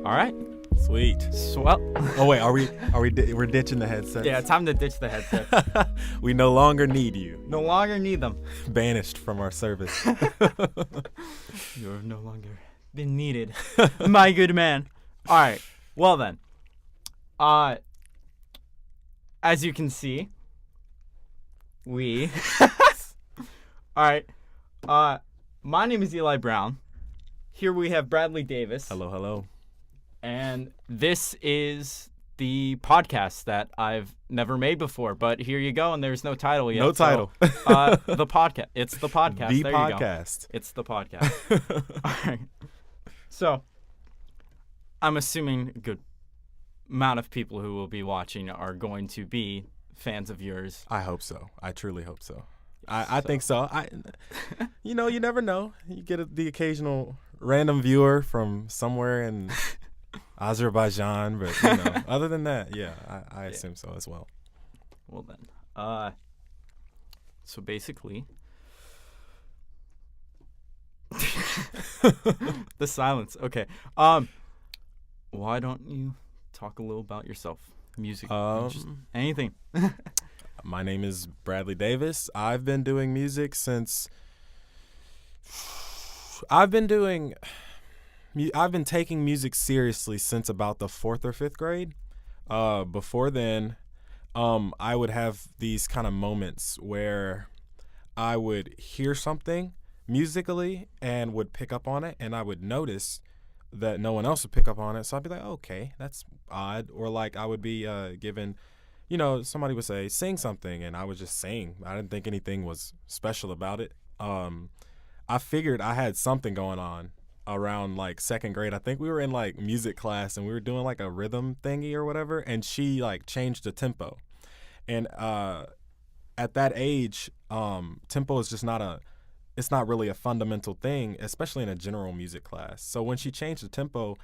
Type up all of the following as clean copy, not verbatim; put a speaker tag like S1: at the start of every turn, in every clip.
S1: All right.
S2: Sweet.
S1: Swell.
S2: Oh wait, we're ditching the headsets?
S1: Yeah, time to ditch the headset.
S2: We no longer need you.
S1: No longer need them.
S2: Banished from our service.
S1: You're no longer been needed, my good man. All right. Well then, as you can see, we. All right. My name is Eli Brown. Here we have Bradley Davis.
S2: Hello, hello.
S1: And this is the podcast that I've never made before, but here you go, and there's no title yet.
S2: No title.
S1: So, the podcast. It's the podcast.
S2: The
S1: there
S2: podcast.
S1: You go. It's the podcast. All right. So, I'm assuming a good amount of people who will be watching are going to be fans of yours.
S2: I hope so. I truly hope so. I think so. You never know. You get the occasional random viewer from somewhere in Azerbaijan, but other than that, yeah, I assume so as well.
S1: Well then, so basically, the silence. Okay. Why don't you talk a little about yourself? Music, just anything.
S2: My name is Bradley Davis. I've been doing music since I've been taking music seriously since about the 4th or 5th grade. Before then, I would have these kind of moments where I would hear something musically and would pick up on it, and I would notice that no one else would pick up on it. So I'd be like, okay, that's odd. Or like I would be given, somebody would say, sing something, and I would just sing. I didn't think anything was special about it. I figured I had something going on around like 2nd grade. I think we were in like music class and we were doing like a rhythm thingy or whatever, and she like changed the tempo. And at that age, tempo is just it's not really a fundamental thing, especially in a general music class. So when she changed the tempo,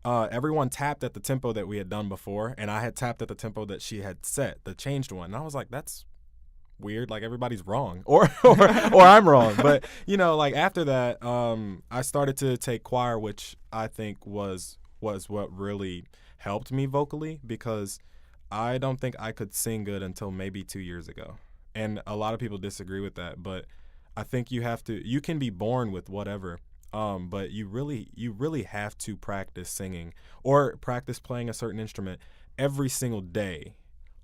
S2: everyone tapped at the tempo that we had done before, and I had tapped at the tempo that she had set, the changed one. And I was like, that's weird, like everybody's wrong or I'm wrong. But like after that, I started to take choir, which I think was what really helped me vocally, because I don't think I could sing good until maybe 2 years ago. And a lot of people disagree with that, but I think you can be born with whatever, but you really have to practice singing or practice playing a certain instrument every single day,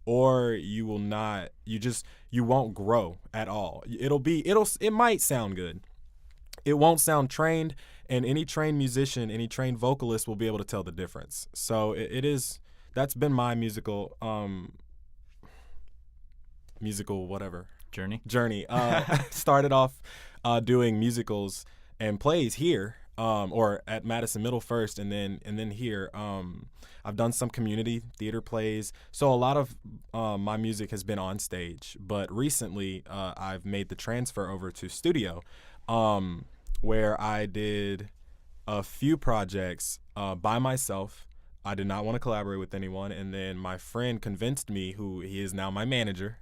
S2: or you won't grow at all. It might sound good. It won't sound trained, and any trained musician, any trained vocalist will be able to tell the difference. So that's been my musical whatever journey. Started off doing musicals and plays here, or at Madison Middle first, and then here. I've done some community theater plays, so a lot of my music has been on stage. But recently, I've made the transfer over to studio, where I did a few projects by myself. I did not want to collaborate with anyone, and then my friend convinced me, who he is now my manager,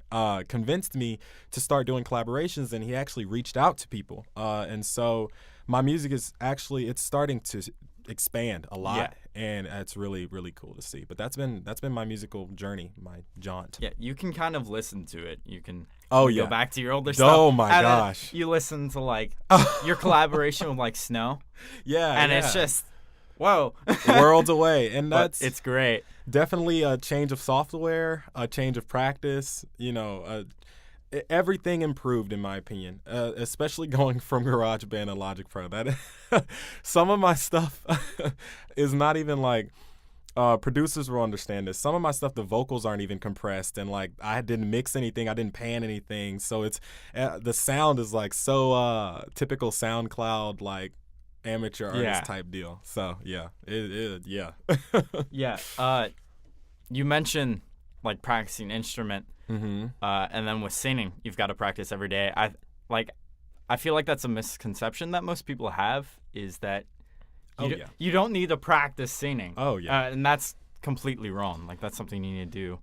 S2: convinced me to start doing collaborations, and he actually reached out to people. And so my music is it's starting to expand a lot, and it's really, really cool to see. But that's been my musical journey, my jaunt.
S1: Yeah, you can kind of listen to it. You can
S2: go
S1: back to your older stuff.
S2: Oh my gosh.
S1: You listen to like your collaboration with like Snow.
S2: Yeah.
S1: And it's just whoa.
S2: Worlds away. And
S1: it's great.
S2: Definitely a change of software, a change of practice, everything improved in my opinion, especially going from GarageBand and Logic Pro. That some of my stuff is not even like producers will understand this. Some of my stuff, the vocals aren't even compressed, and like I didn't mix anything, I didn't pan anything, so it's the sound is like so typical SoundCloud like amateur artist type deal. So yeah.
S1: You mentioned like practicing instrument.
S2: Mm-hmm.
S1: And then with singing, you've got to practice every day. I feel like that's a misconception that most people have, is that you don't need to practice singing.
S2: Oh yeah.
S1: And that's completely wrong. Like that's something you need to do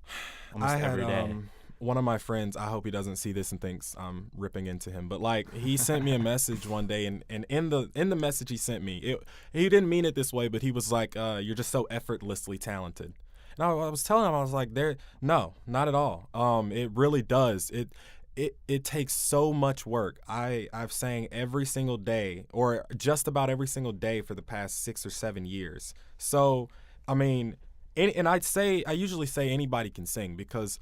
S1: almost every day.
S2: one of my friends, I hope he doesn't see this and thinks I'm ripping into him, but like he sent me a message one day, and in the message he sent me, he didn't mean it this way, but he was like, "You're just so effortlessly talented." And I was telling him, I was like, no, not at all. It really does. It takes so much work. I've sang every single day, or just about every single day for the past 6 or 7 years. So, I mean, and I usually say anybody can sing, because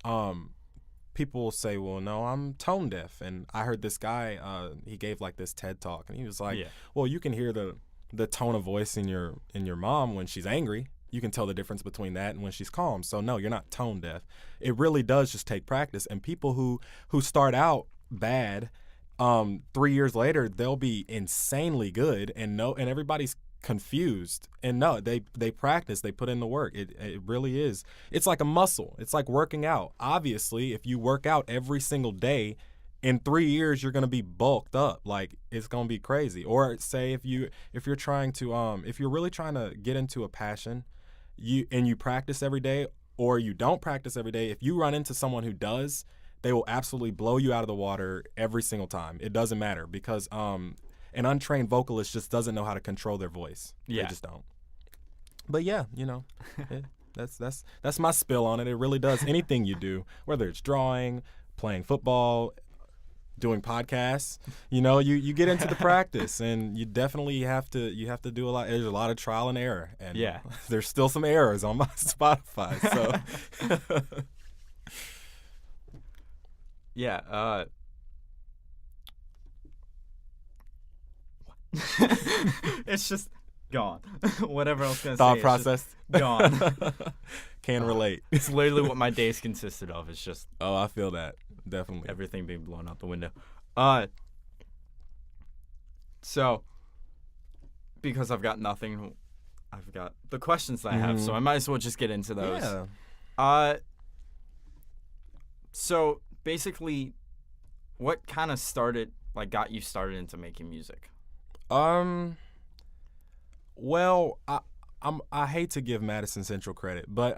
S2: people will say, well, no, I'm tone deaf. And I heard this guy, he gave like this TED talk, and he was like, well, you can hear the tone of voice in your mom when she's angry. You can tell the difference between that and when she's calm. So no, you're not tone deaf. It really does just take practice. And people who start out bad, 3 years later, they'll be insanely good, and everybody's confused. And no, they practice, they put in the work. It really is. It's like a muscle. It's like working out. Obviously, if you work out every single day, in 3 years you're gonna be bulked up. Like, it's gonna be crazy. Or say if you're really trying to get into a passion, you practice every day, or you don't practice every day, if you run into someone who does, they will absolutely blow you out of the water every single time. It doesn't matter, because an untrained vocalist just doesn't know how to control their voice.
S1: Yeah.
S2: They just don't. But yeah, that's my spill on it. It really does. Anything you do, whether it's drawing, playing football, doing podcasts, you get into the practice, and you definitely have to do a lot. There's a lot of trial and error, and there's still some errors on my Spotify. So
S1: yeah, it's just gone. Whatever else gonna
S2: thought
S1: say,
S2: process
S1: gone.
S2: Can relate.
S1: It's literally what my days consisted of. It's just
S2: I feel that. Definitely.
S1: Everything being blown out the window. So, because I've got nothing, I've got the questions that I have, so I might as well just get into those.
S2: Yeah.
S1: So, basically, what kind of got you started into making music?
S2: Well, I hate to give Madison Central credit, but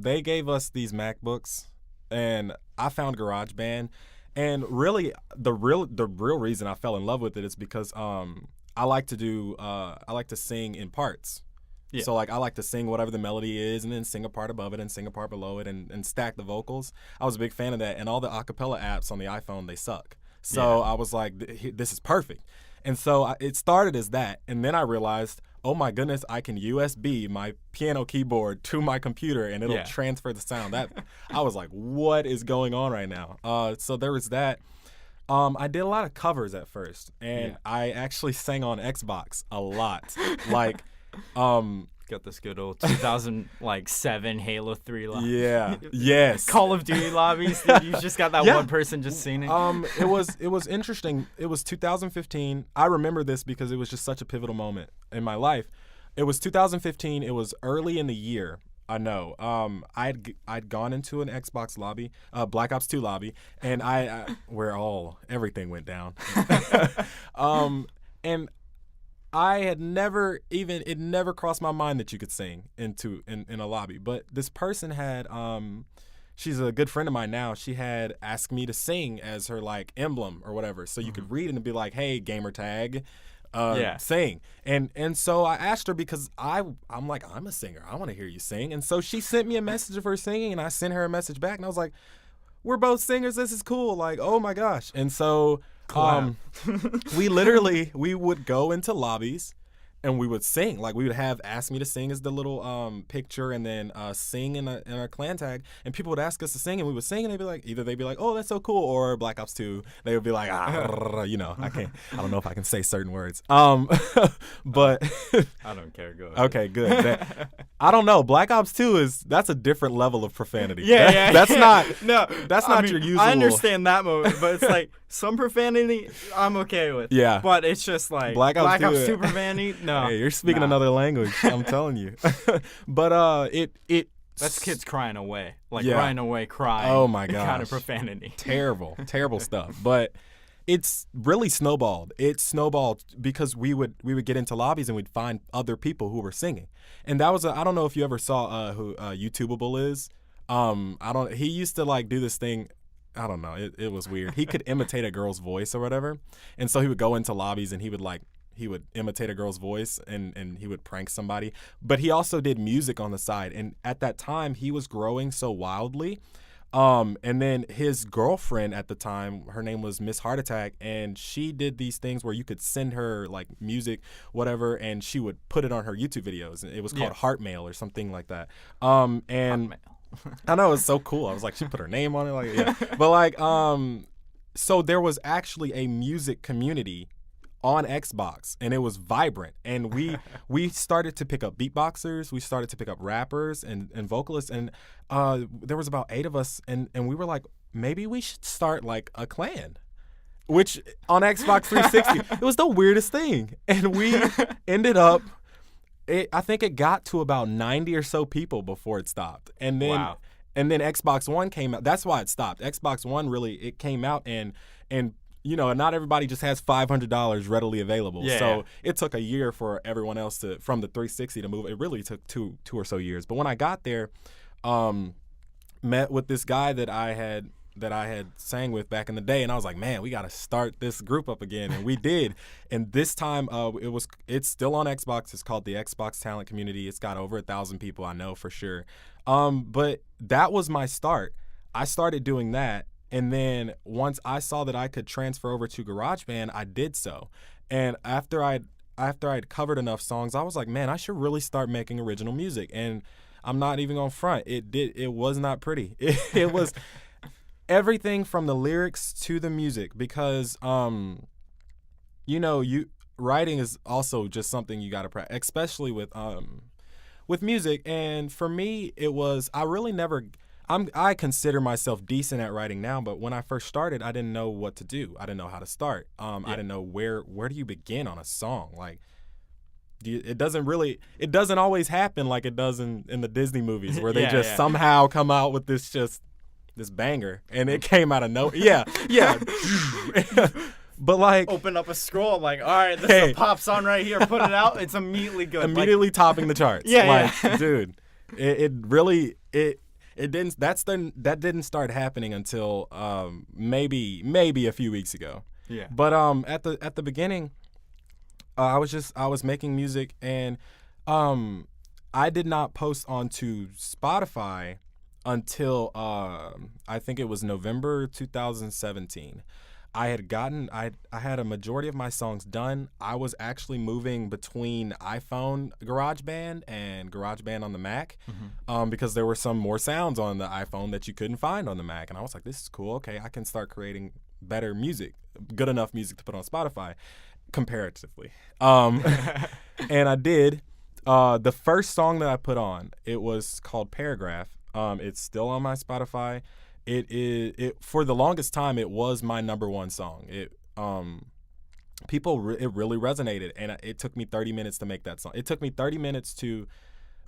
S2: they gave us these MacBooks, and I found GarageBand, and really the real reason I fell in love with it is because I like to sing in parts. Yeah. So like I like to sing whatever the melody is, and then sing a part above it and sing a part below it, and stack the vocals. I was a big fan of that, and all the acapella apps on the iPhone, they suck. So I was like, this is perfect. And so it started as that, and then I realized, oh my goodness, I can USB my piano keyboard to my computer, and it'll transfer the sound. That I was like, what is going on right now? So there was that. I did a lot of covers at first, and I actually sang on Xbox a lot. Like,
S1: got this good old 2007 Halo 3 lobby.
S2: Yeah. Yes.
S1: Call of Duty lobbies. Dude, you just got that one person just singing.
S2: It was interesting. It was 2015. I remember this because it was just such a pivotal moment in my life. It was 2015. It was early in the year. I know. I'd gone into an Xbox lobby, Black Ops 2 lobby, and where everything went down. And I had it never crossed my mind that you could sing in a lobby. But this person had, she's a good friend of mine now. She had asked me to sing as her like emblem or whatever. So you could read it and be like, hey, gamer tag, sing. And so I asked her because I'm like, I'm a singer. I want to hear you sing. And so she sent me a message of her singing, and I sent her a message back, and I was like, we're both singers. This is cool. Like, oh my gosh. And so we would go into lobbies and we would sing. Like, we would have Ask Me to Sing as the little picture, and then sing in our clan tag, and people would ask us to sing, and we would sing, and they'd be like, oh, that's so cool, or Black Ops 2, they would be like, I don't know if I can say certain words, but
S1: I don't care, go ahead.
S2: Okay, good. I don't know, Black Ops 2 that's a different level of profanity.
S1: That's
S2: not your usual.
S1: I understand that moment, but it's like some profanity I'm okay with.
S2: Yeah,
S1: but it's just like Black Ops 2 profanity. No,
S2: hey, you're speaking another language. I'm telling you. But
S1: that's kids crying away, running away, crying.
S2: Oh my gosh,
S1: kind of profanity.
S2: Terrible stuff. But it's really snowballed. It snowballed because we would get into lobbies and we'd find other people who were singing, and that was I don't know if you ever saw who YouTubeable is. He used to like do this thing. I don't know. It was weird. He could imitate a girl's voice or whatever. And so he would go into lobbies and he would imitate a girl's voice and he would prank somebody. But he also did music on the side. And at that time, he was growing so wildly. And then his girlfriend at the time, her name was Miss Heart Attack, and she did these things where you could send her like music, whatever, and she would put it on her YouTube videos. And it was called Heart Mail or something like that. And I know, it was so cool. I was like, she put her name on it, like, yeah. But like, so there was actually a music community on Xbox, and it was vibrant. And we started to pick up beatboxers, we started to pick up rappers and vocalists, and there was about 8 of us, and we were like, maybe we should start like a clan. Which on Xbox 360, it was the weirdest thing. And we ended up, I think it got to about 90 or so people before it stopped. And then and then Xbox One came out. That's why it stopped. Xbox One it came out and you know, not everybody just has $500 readily available. So it took a year for everyone else from the 360 to move. It really took two or so years. But when I got there, met with this guy that I had sang with back in the day, and I was like, man, we got to start this group up again, and we did. And this time, it's still on Xbox. It's called the Xbox Talent Community. It's got over 1,000 people, I know for sure. But that was my start. I started doing that. And then once I saw that I could transfer over to GarageBand, I did so. And after I'd covered enough songs, I was like, man, I should really start making original music. And I'm not even gonna front. It was not pretty. It was everything from the lyrics to the music, because you know, writing is also just something you gotta practice, especially with music. And for me, it was, I consider myself decent at writing now, but when I first started, I didn't know what to do. I didn't know how to start. I didn't know where do you begin on a song? Like, it doesn't always happen like it does in the Disney movies, where they somehow come out with this banger, and it came out of nowhere. Yeah. But like,
S1: open up a scroll, like, all right, this is a pop song right here. Put it out. It's immediately good.
S2: Immediately topping the charts. Dude, that didn't start happening until maybe a few weeks ago.
S1: Yeah.
S2: But at the beginning, I was making music, and I did not post onto Spotify until I think it was November 2017. I had a majority of my songs done. I was actually moving between iPhone GarageBand and GarageBand on the Mac, because there were some more sounds on the iPhone that you couldn't find on the Mac. And I was like, this is cool. Okay, I can start creating better music, good enough music to put on Spotify, comparatively. And I did. The first song that I put on, it was called Paragraph. It's still on my Spotify. It for the longest time, it was my number one song. It really resonated, and it took me 30 minutes to make that song. It took me 30 minutes to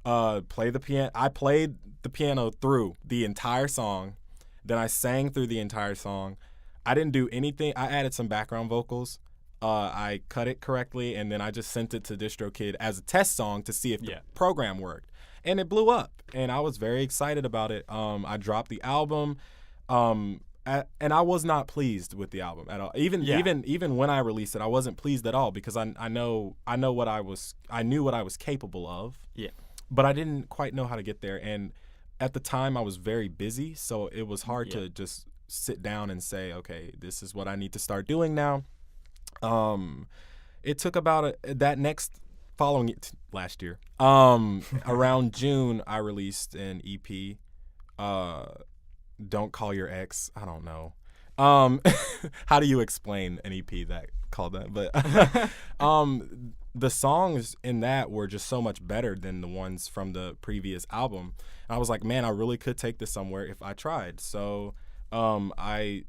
S2: play the piano. I played the piano through the entire song, then I sang through the entire song. I didn't do anything. I added some background vocals. I cut it correctly, and then I just sent it to DistroKid as a test song to see if the program worked. And it blew up, and I was very excited about it. I dropped the album, and I was not pleased with the album at all. Even when I released it, I wasn't pleased at all, because I knew what I was capable of.
S1: Yeah.
S2: But I didn't quite know how to get there, and at the time I was very busy, so it was hard to just sit down and say, okay, this is what I need to start doing now. It took about last year, around June, I released an EP, Don't Call Your Ex. I don't know. How do you explain an EP that called that? But the songs in that were just so much better than the ones from the previous album. And I was like, man, I really could take this somewhere if I tried. So I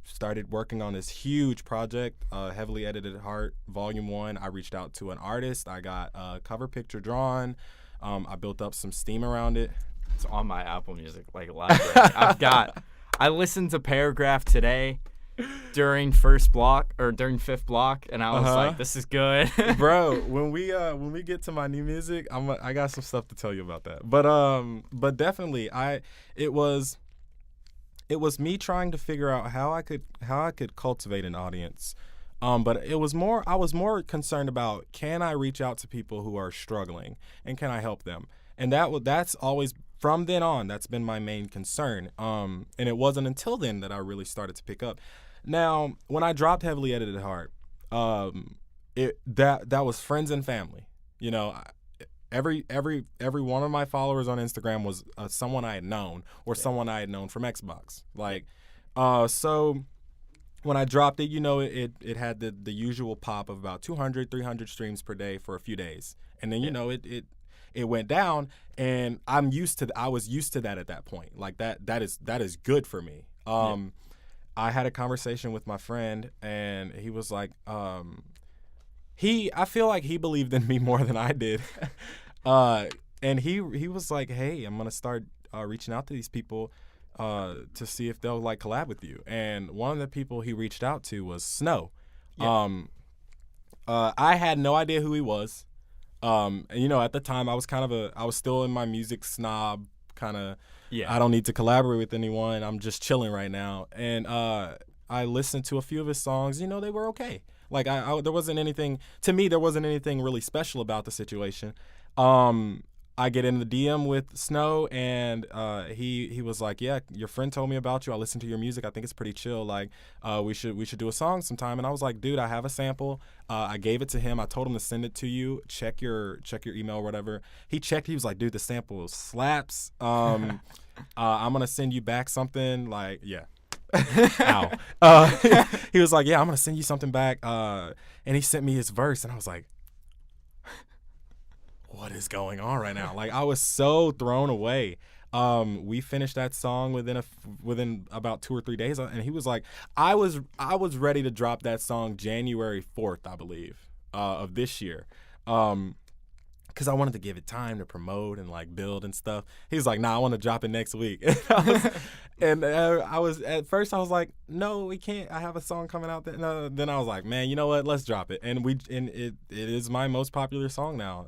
S2: started working on this huge project, Heavily Edited Heart, Volume 1. I reached out to an artist. I got a cover picture drawn. I built up some steam around it.
S1: It's on my Apple Music library. I listened to Paragraph today during fifth block, and I was like, this is good.
S2: Bro, when we get to my new music, I got some stuff to tell you about that. But definitely, it was me trying to figure out how I could cultivate an audience. But I was more concerned about, can I reach out to people who are struggling and can I help them? And that's always, from then on, that's been my main concern. And it wasn't until then that I really started to pick up. Now, when I dropped Heavily Edited Heart, that was friends and family. You know, every one of my followers on Instagram was someone I had known or someone I had known from Xbox. Like, so when I dropped it, you know, it had the usual pop of about 200, 300 streams per day for a few days. And then, you know, it went down, and I was used to that at that point. Like that is good for me. I had a conversation with my friend, and he was like, I feel like he believed in me more than I did. And he was like, hey, I'm going to start reaching out to these people to see if they'll like collab with you. And one of the people he reached out to was Snow. Yeah. I had no idea who he was. And you know, at the time I was still in my music snob kind of, I don't need to collaborate with anyone. I'm just chilling right now. And I listened to a few of his songs. You know, they were okay. Like there wasn't anything really special about the situation. I get in the DM with Snow, and he was like, yeah, your friend told me about you. I listened to your music. I think it's pretty chill. Like, we should do a song sometime. And I was like, dude, I have a sample. I gave it to him. I told him to send it to you. Check your email or whatever. He checked. He was like, dude, the sample slaps. I'm gonna send you back something. Like, yeah. Ow. He was like, yeah, I'm gonna send you something back. And he sent me his verse, and I was like, what is going on right now? Like, I was so thrown away. We finished that song within about 2 or 3 days, and he was like, I was ready to drop that song January 4th, I believe, of this year. Because I wanted to give it time to promote and like build and stuff. He was like, nah, I want to drop it next week. And I was at first I was like, no, we can't. I have a song coming out. Then I was like, man, you know what? Let's drop it. And it is my most popular song now.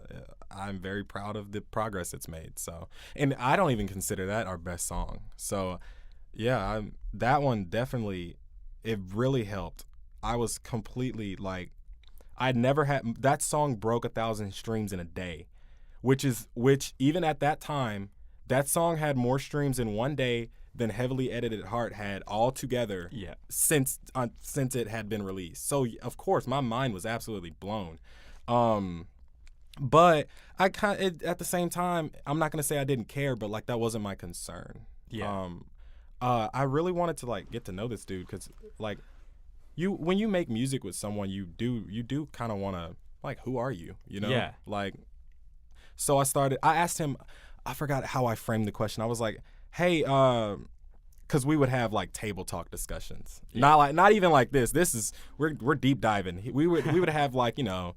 S2: I'm very proud of the progress it's made. So, and I don't even consider that our best song. So, yeah, that one definitely, it really helped. I was completely like, I'd never had, that song broke 1,000 streams in a day, which even at that time, that song had more streams in one day than Heavily Edited Heart had all together since it had been released. So of course my mind was absolutely blown. But at the same time, I'm not gonna say I didn't care, but like that wasn't my concern. Yeah. I really wanted to like get to know this dude, because like when you make music with someone, you do kind of want to, like, who are you? You know? Yeah. Like, so I asked him, I forgot how I framed the question. I was like, hey, because we would have like table talk discussions, not even like this. This is we're deep diving. We would have like, you know,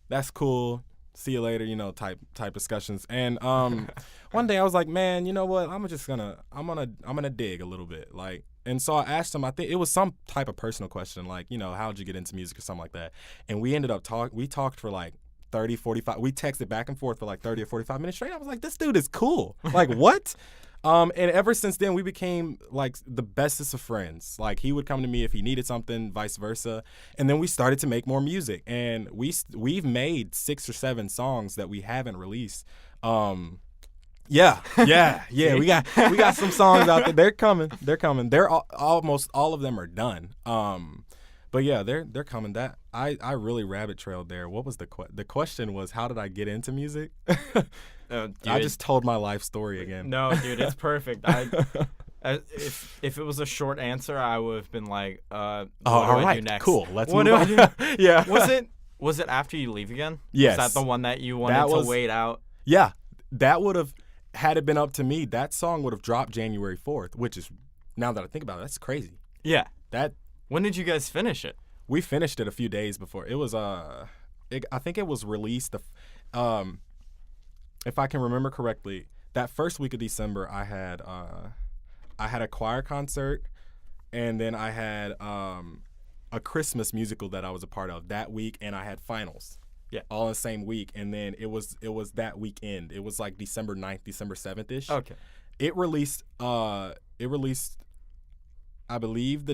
S2: that's cool, see you later, you know, type discussions. And one day I was like, man, you know what? I'm gonna dig a little bit, like. And so I asked him, I think it was some type of personal question, like, you know, how'd you get into music or something like that. And we ended up we talked for like 30, 45, we texted back and forth for like 30 or 45 minutes straight. I was like, this dude is cool. Like, what? And ever since then, we became like the bestest of friends. Like, he would come to me if he needed something, vice versa. And then we started to make more music. And we've made 6 or 7 songs that we haven't released. Yeah. We got some songs out there. They're coming. They're almost all of them are done. But yeah, they're coming. That I really rabbit trailed there. What was the question was, how did I get into music? Dude, I just told my life story again.
S1: No, dude, it's perfect. If it was a short answer, I would have been like, what do I do next?
S2: Cool. Let's move on. Yeah.
S1: Was it after you leave again?
S2: Yes.
S1: Was that the one that you wanted to wait out?
S2: Yeah. That would have, had it been up to me, that song would have dropped January 4th, which is, now that I think about it, that's crazy.
S1: Yeah. When did you guys finish it?
S2: We finished it a few days before. It was I think it was released if I can remember correctly, that first week of December I had a choir concert, and then I had a Christmas musical that I was a part of that week, and I had finals. Yeah. All in the same week, and then it was that weekend. It was like December 9th, December 7th-ish.
S1: Okay.
S2: It released released, I believe,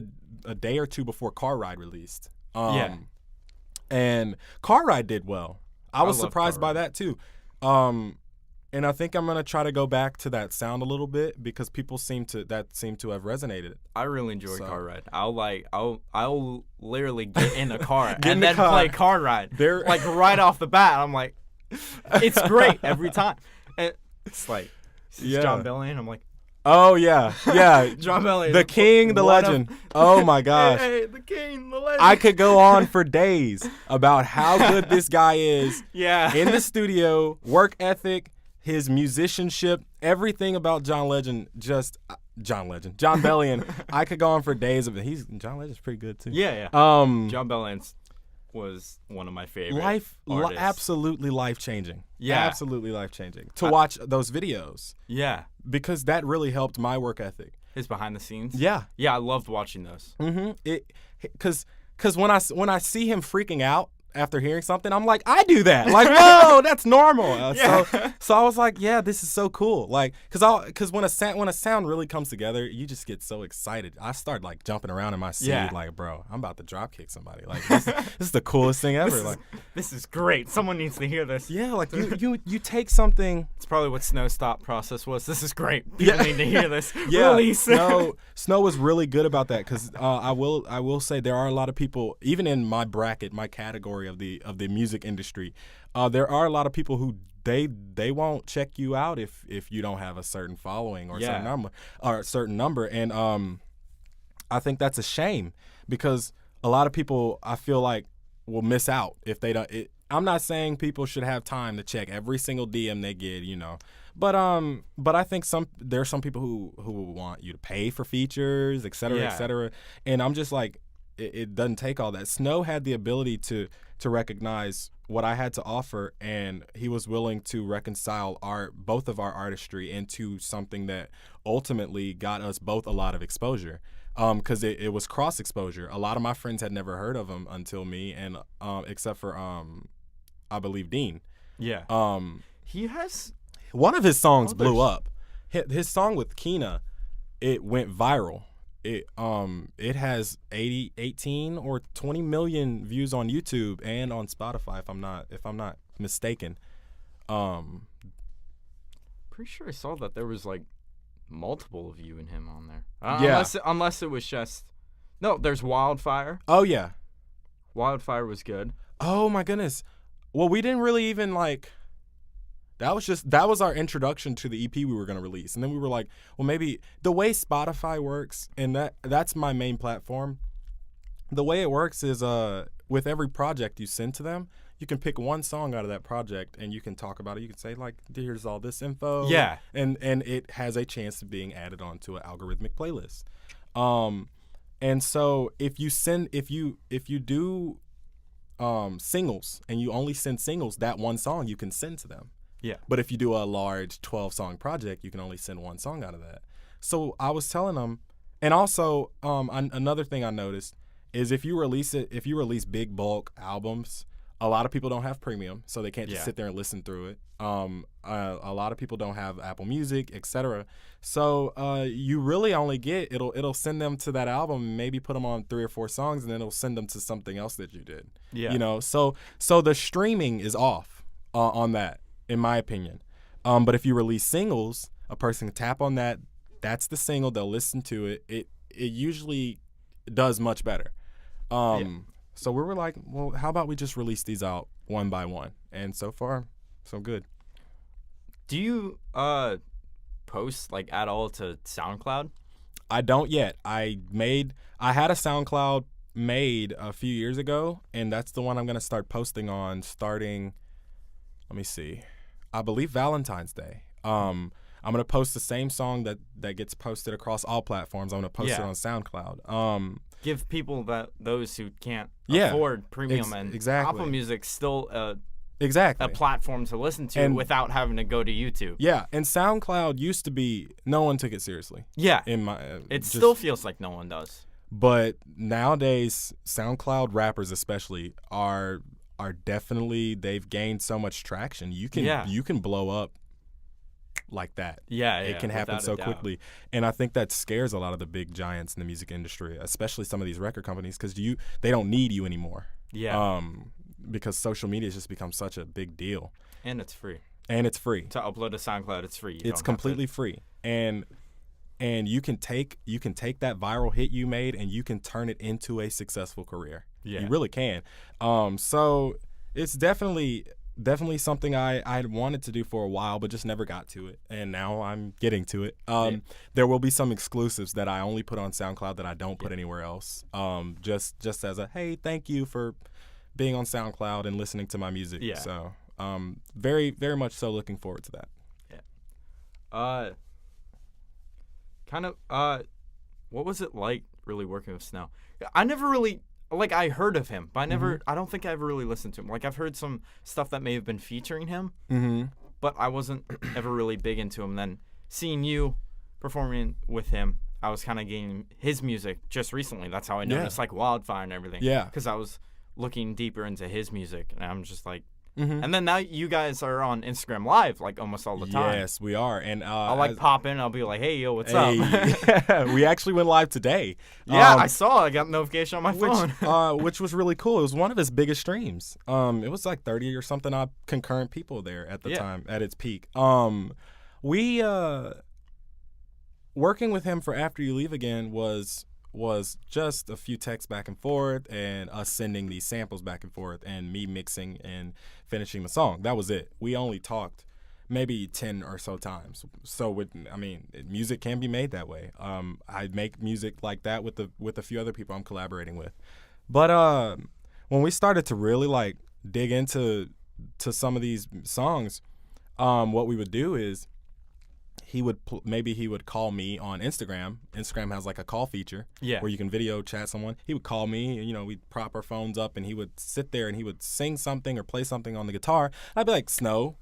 S2: a day or two before Car Ride released. And Car Ride did well. I was surprised by that too. And I think I'm gonna try to go back to that sound a little bit because people seem to have resonated.
S1: I really enjoy Car Ride. I'll literally get in a car and then play Car Ride. Like right off the bat, I'm like, it's great every time. And it's like, John Bellion. I'm like,
S2: oh yeah,
S1: John Bellion,
S2: the king, the legend. Oh my gosh,
S1: hey, the king, the legend.
S2: I could go on for days about how good this guy is.
S1: Yeah,
S2: in the studio, work ethic. His musicianship, everything about John Bellion. I could go on for days of it. John Legend's pretty good too.
S1: Yeah. John Bellion was one of my favorite artists.
S2: Absolutely life changing.
S1: Yeah,
S2: absolutely life changing to watch those videos.
S1: Yeah,
S2: because that really helped my work ethic.
S1: His behind the scenes.
S2: Yeah,
S1: I loved watching those.
S2: Because when I see him freaking out after hearing something, I'm like, I do that. Like, whoa, that's normal. So I was like, yeah, this is so cool. Like, because when a sound really comes together, you just get so excited. I start like jumping around in my seat, like, bro, I'm about to drop kick somebody. Like, this is the coolest thing ever.
S1: This is great. Someone needs to hear this.
S2: Yeah, like you take something.
S1: It's probably what Snow's thought process was. This is great. People need to hear this.
S2: Yeah,
S1: Release.
S2: Snow was really good about that because I will say there are a lot of people, even in my bracket, my category of the music industry, there are a lot of people who they won't check you out if you don't have a certain following or a certain number, and I think that's a shame because a lot of people, I feel like, will miss out if they don't. I'm not saying people should have time to check every single DM they get, but I think there's some people who will want you to pay for features, et cetera, and I'm just like, it doesn't take all that. Snow had the ability to recognize what I had to offer, and he was willing to reconcile both of our artistry into something that ultimately got us both a lot of exposure. Because it was cross exposure. A lot of my friends had never heard of him until me, and except for I believe Dean.
S1: Yeah. He has
S2: one of his songs blew up. His song with Keena, it went viral. It has 18 or 20 million views on YouTube and on Spotify if I'm not mistaken.
S1: Pretty sure I saw that there was like multiple of you and him on there. Unless it was just there's Wildfire.
S2: Oh yeah.
S1: Wildfire was good.
S2: Oh my goodness. Well, we didn't really even like. That was our introduction to the EP we were going to release. And then we were like, well, maybe the way Spotify works, and that's my main platform. The way it works is with every project you send to them, you can pick one song out of that project and you can talk about it. You can say, like, here's all this info.
S1: Yeah. And
S2: it has a chance of being added onto an algorithmic playlist. And so if you do singles and you only send singles, that one song you can send to them.
S1: Yeah.
S2: But if you do a large 12-song project, you can only send one song out of that. So I was telling them, and also another thing I noticed is if you release big bulk albums, a lot of people don't have premium, so they can't just sit there and listen through it. A lot of people don't have Apple Music, etc. So you really only get it'll send them to that album and maybe put them on 3 or 4 songs, and then it'll send them to something else that you did.
S1: Yeah.
S2: So the streaming is off on that, in my opinion. But if you release singles, a person can tap on that. That's the single. They'll listen to it. It usually does much better. So we were like, well, how about we just release these out one by one? And so far, so good.
S1: Do you post like at all to SoundCloud?
S2: I don't yet. I had a SoundCloud made a few years ago, and that's the one I'm going to start posting on starting, let me see, I believe Valentine's Day. I'm going to post the same song that gets posted across all platforms. I'm going to post it on SoundCloud.
S1: Give people those who can't afford premium and Apple Music still a platform to listen to without having to go to YouTube.
S2: Yeah, and SoundCloud used to be, no one took it seriously.
S1: Yeah,
S2: it
S1: still feels like no one does.
S2: But nowadays, SoundCloud rappers especially are definitely, they've gained so much traction. You can blow up like that.
S1: Yeah,
S2: it can happen so quickly, and I think that scares a lot of the big giants in the music industry, especially some of these record companies, because they don't need you anymore.
S1: Yeah.
S2: Because social media has just become such a big deal,
S1: and it's free.
S2: To
S1: upload to SoundCloud, it's free.
S2: It's completely free, and you can take that viral hit you made and you can turn it into a successful career. Yeah, you really can. So it's definitely something I had wanted to do for a while, but just never got to it, and now I'm getting to it. There will be some exclusives that I only put on SoundCloud that I don't put anywhere else. Just as a hey, thank you for being on SoundCloud and listening to my music. Yeah. So very, very much so looking forward to that.
S1: Yeah. What was it like really working with Snow? I never really, I heard of him, but I don't think I ever really listened to him. I've heard some stuff that may have been featuring him, but I wasn't ever really big into him. Then seeing you performing with him, I was kind of getting his music just recently. That's how I noticed Wildfire and everything. Yeah. Because I was looking deeper into his music, and I'm just like, and then now you guys are on Instagram Live almost all the time.
S2: Yes, we are. And
S1: I'll pop in. I'll be like, "Hey, yo, what's up?"
S2: Yeah, we actually went live today.
S1: Yeah, I saw. I got a notification on my phone,
S2: which was really cool. It was one of his biggest streams. It was 30 or something odd concurrent people there at the time at its peak. We working with him for After You Leave Again was just a few texts back and forth and us sending these samples back and forth and me mixing and finishing the song. That was it. We only talked maybe 10 or so times. So music can be made that way. I make music like that with a few other people I'm collaborating with. But when we started to really dig into some of these songs, what we would do is he would call me on Instagram. Instagram has a call feature where you can video chat someone. He would call me, and we'd prop our phones up, and he would sit there and he would sing something or play something on the guitar. I'd be like, Snow,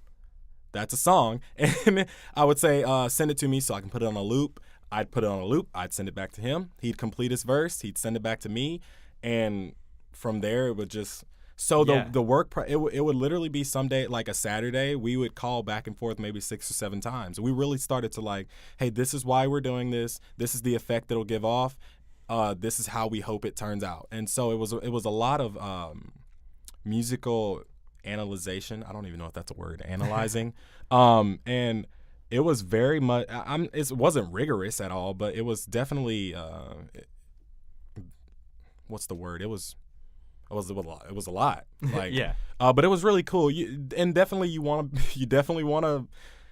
S2: that's a song. And I would say, send it to me so I can put it on a loop. I'd put it on a loop. I'd send it back to him. He'd complete his verse. He'd send it back to me. And from there, it would just... So the work, it would literally be someday, a Saturday, we would call back and forth maybe 6 or 7 times. We really started to hey, this is why we're doing this. This is the effect it'll give off. This is how we hope it turns out. And so it was a lot of musical analyzation. I don't even know if that's a word, analyzing. And it was very much, it wasn't rigorous at all, but it was definitely, what's the word? It was a lot. But it was really cool. You definitely want to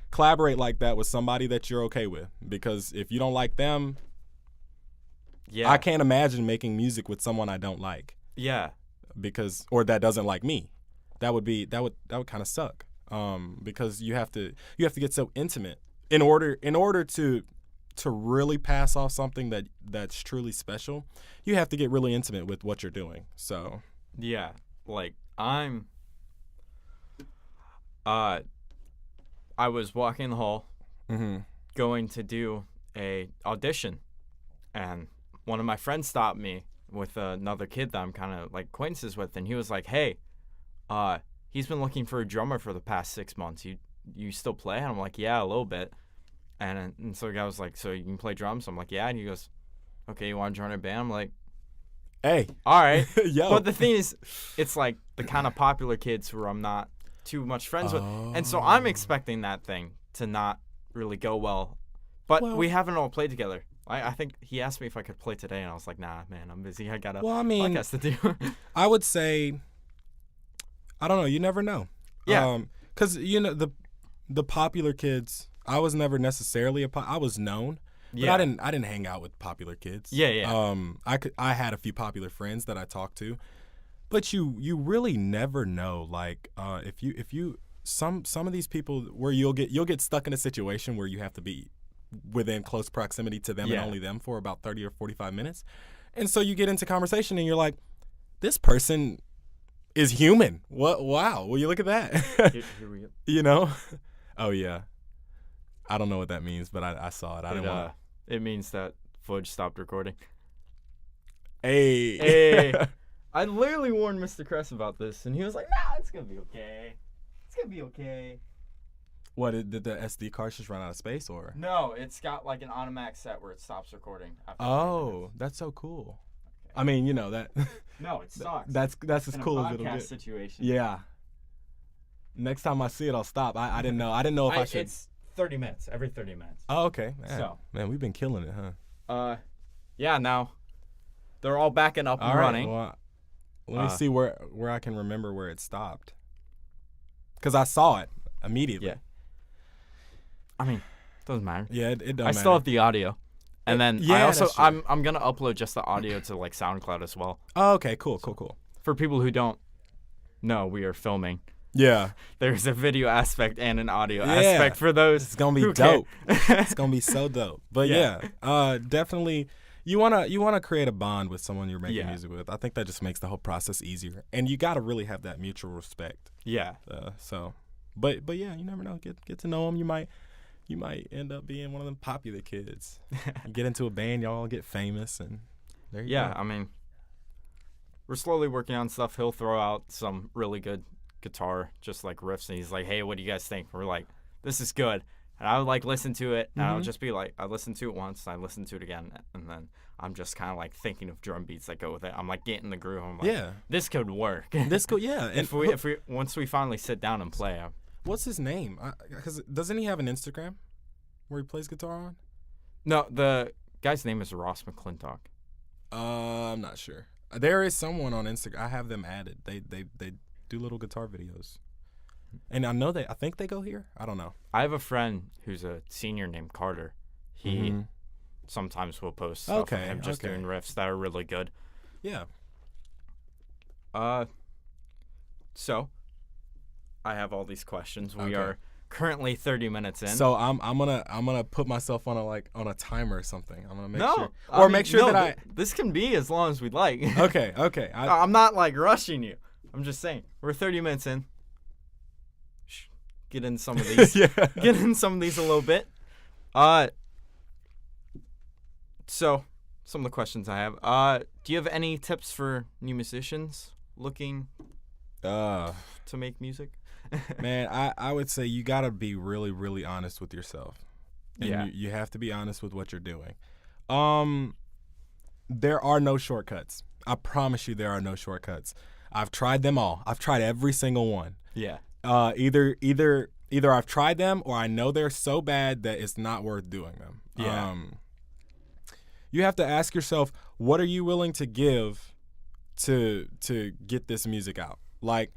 S2: collaborate like that with somebody that you're okay with, because if you don't like them, I can't imagine making music with someone I don't like. Yeah. Or that doesn't like me. That would kind of suck. Because you have to get so intimate in order to really pass off something that's truly special. You have to get really intimate with what you're doing. So
S1: yeah, I was walking the hall, going to do a audition, and one of my friends stopped me with another kid that I'm kind of acquaintances with, and he was like, "Hey, he's been looking for a drummer for the past 6 months. You still play?" And I'm like, "Yeah, a little bit." And so the guy was like, "So you can play drums?" I'm like, "Yeah." And he goes, "Okay, you want to join our band?" I'm like,
S2: "Hey,
S1: all right." Yo. But the thing is, it's the kind of popular kids who I'm not too much friends with. And so I'm expecting that thing to not really go well. But we haven't all played together. I think he asked me if I could play today, and I was like, "Nah, man, I'm busy. I got a podcast to do."
S2: I would say, I don't know. You never know. Yeah. Because, the popular kids... I was never necessarily I was known, but I didn't hang out with popular kids. Yeah. I had a few popular friends that I talked to, but you really never know. If you some of these people where you'll get stuck in a situation where you have to be within close proximity to them and only them for about 30 or 45 minutes, and so you get into conversation and you're like, this person is human. What? Wow. Will you look at that? Here we go. Oh yeah. I don't know what that means, but I saw it.
S1: It means that Fudge stopped recording.
S2: Hey.
S1: I literally warned Mr. Kress about this, and he was like, "Nah, it's gonna be okay. It's gonna be okay."
S2: What, did the SD card just run out of space, or?
S1: No, it's got like an automatic set where it stops recording after 30 minutes.
S2: That's so cool.
S1: Okay.
S2: I mean, that.
S1: No, it sucks.
S2: That's as
S1: in
S2: cool
S1: a
S2: as it'll get.
S1: situation.
S2: Yeah. Next time I see it, I'll stop. I didn't know. I didn't know if I should.
S1: It's 30 minutes. Every 30 minutes.
S2: Oh, okay. Man, we've been killing it, huh?
S1: Yeah. Now, they're all backing up and running.
S2: Well, let me see where I can remember where it stopped. Because I saw it immediately.
S1: Yeah. I mean, doesn't matter.
S2: Yeah, it doesn't matter.
S1: I still have the audio. And then
S2: yeah,
S1: I also
S2: that's true.
S1: I'm gonna upload just the audio to like SoundCloud as well.
S2: Oh, okay, cool.
S1: For people who don't know, we are filming.
S2: Yeah.
S1: There's a video aspect and an audio aspect for those.
S2: It's gonna be dope. It's gonna be so dope. But definitely you wanna create a bond with someone you're making music with. I think that just makes the whole process easier. And you gotta really have that mutual respect.
S1: Yeah.
S2: But yeah, you never know. Get to know them. You might end up being one of them popular kids. You get into a band, y'all get famous, and there you go.
S1: Yeah, I mean, we're slowly working on stuff. He'll throw out some really good guitar, just like riffs, and he's like, "Hey, what do you guys think?" We're like, "This is good," and I would like listen to it, and I'll just be like, I listened to it once, I listened to it again, and then I'm just kind of like thinking of drum beats that go with it. I'm like getting the groove. I'm like, this could work.
S2: This could, yeah.
S1: if we once we finally sit down and play.
S2: What's his name? Because doesn't he have an Instagram where he plays guitar on?
S1: No, the guy's name is Ross McClintock.
S2: I'm not sure. There is someone on Instagram. I have them added. They do little guitar videos, and I think they go here. I don't know.
S1: I have a friend who's a senior named Carter. He sometimes will post stuff of him just doing riffs that are really good.
S2: Yeah.
S1: So I have all these questions. We are currently 30 minutes in.
S2: So I'm gonna put myself on a timer or something. I'm gonna make sure that
S1: this can be as long as we'd like.
S2: Okay.
S1: I'm not like rushing you. I'm just saying we're 30 minutes in. Get in some of these. Get in some of these a little bit. So some of the questions I have. Do you have any tips for new musicians looking to make music?
S2: Man, I would say you gotta be really, really honest with yourself. And you have to be honest with what you're doing. There are no shortcuts. I promise you there are no shortcuts. I've tried them all. I've tried every single one.
S1: Yeah.
S2: Either I've tried them or I know they're so bad that it's not worth doing them.
S1: Yeah.
S2: You have to ask yourself, what are you willing to give to get this music out? Like,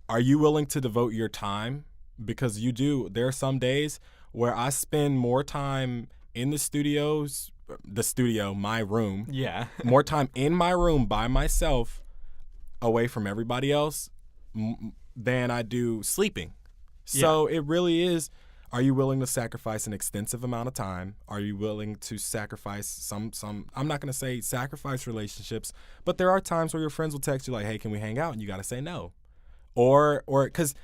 S2: are you willing to devote your time? Because you do. There are some days where I spend more time in the studio, my room.
S1: Yeah.
S2: More time in my room by myself, away from everybody else, than I do sleeping. So it really is, are you willing to sacrifice an extensive amount of time? Are you willing to sacrifice some I'm not going to say sacrifice relationships, but there are times where your friends will text you like, hey, can we hang out? And you got to say no. Or because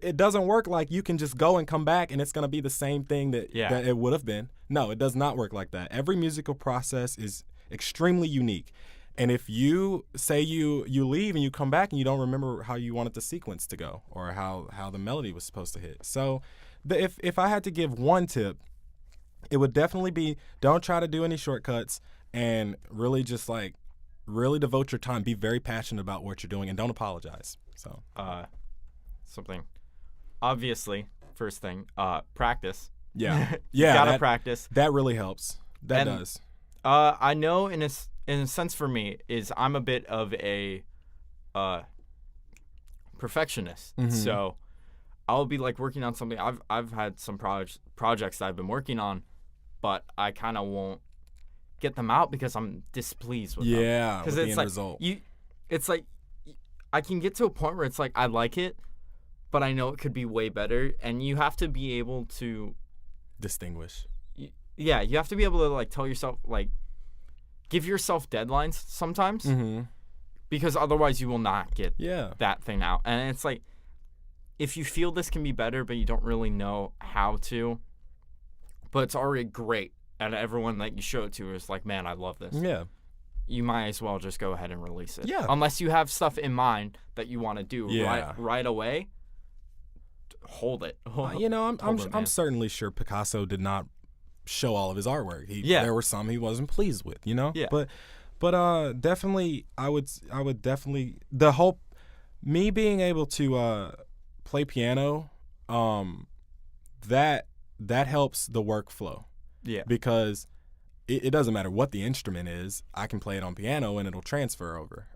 S2: it doesn't work like you can just go and come back and it's going to be the same thing that it would have been. No, it does not work like that. Every musical process is extremely unique. And if you say you leave and you come back and you don't remember how you wanted the sequence to go or how the melody was supposed to hit. So if I had to give one tip, it would definitely be don't try to do any shortcuts and really just like really devote your time. Be very passionate about what you're doing and don't apologize. So
S1: something obviously first thing practice.
S2: Yeah.
S1: You gotta practice.
S2: That really helps. That does.
S1: I know in a sense for me is I'm a bit of a perfectionist.
S2: Mm-hmm.
S1: So I'll be like working on something. I've had some projects that I've been working on, but I kind of won't get them out because I'm displeased with them.
S2: Yeah,
S1: because
S2: it's
S1: the end
S2: like result.
S1: It's like I can get to a point where it's like I like it, but I know it could be way better, and you have to be able to
S2: distinguish.
S1: Yeah, you have to be able to like tell yourself like give yourself deadlines sometimes, because otherwise you will not get that thing out. And it's like if you feel this can be better, but you don't really know how to, but it's already great, and everyone that you show it to is like, man, I love this.
S2: Yeah.
S1: You might as well just go ahead and release it.
S2: Yeah.
S1: Unless you have stuff in mind that you want to do right away. hold it.
S2: I'm certainly sure Picasso did not show all of his artwork. There were some he wasn't pleased with,
S1: Yeah.
S2: But definitely I would definitely the whole me being able to play piano, that helps the workflow.
S1: Yeah.
S2: Because it doesn't matter what the instrument is, I can play it on piano and it'll transfer over.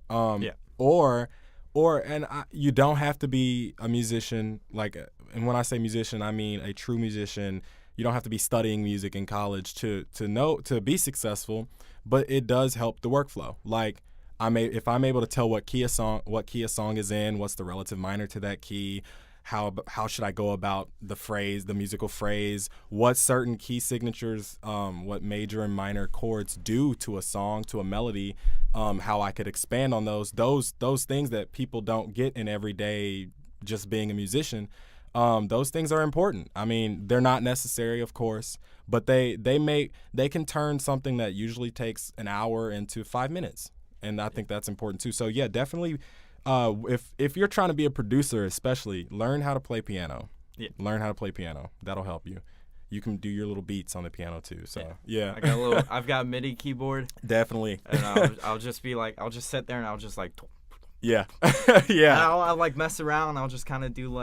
S2: You don't have to be a musician, and when I say musician, I mean a true musician. You don't have to be studying music in college to be successful, but it does help the workflow. Like if I'm able to tell what key a song is in, what's the relative minor to that key, how should I go about the musical phrase, what certain key signatures, what major and minor chords do to a song, to a melody, how I could expand on those things that people don't get in everyday just being a musician. Those things are important. I mean, they're not necessary, of course, but they can turn something that usually takes an hour into 5 minutes, and I think that's important too. So yeah, definitely. If you're trying to be a producer, especially, learn how to play piano. Yeah. Learn how to play piano. That'll help you. You can do your little beats on the piano too. So yeah.
S1: I've got a MIDI keyboard.
S2: Definitely.
S1: And I'll just sit there and I'll just
S2: yeah.
S1: Yeah. And I'll mess around. I'll just kind of do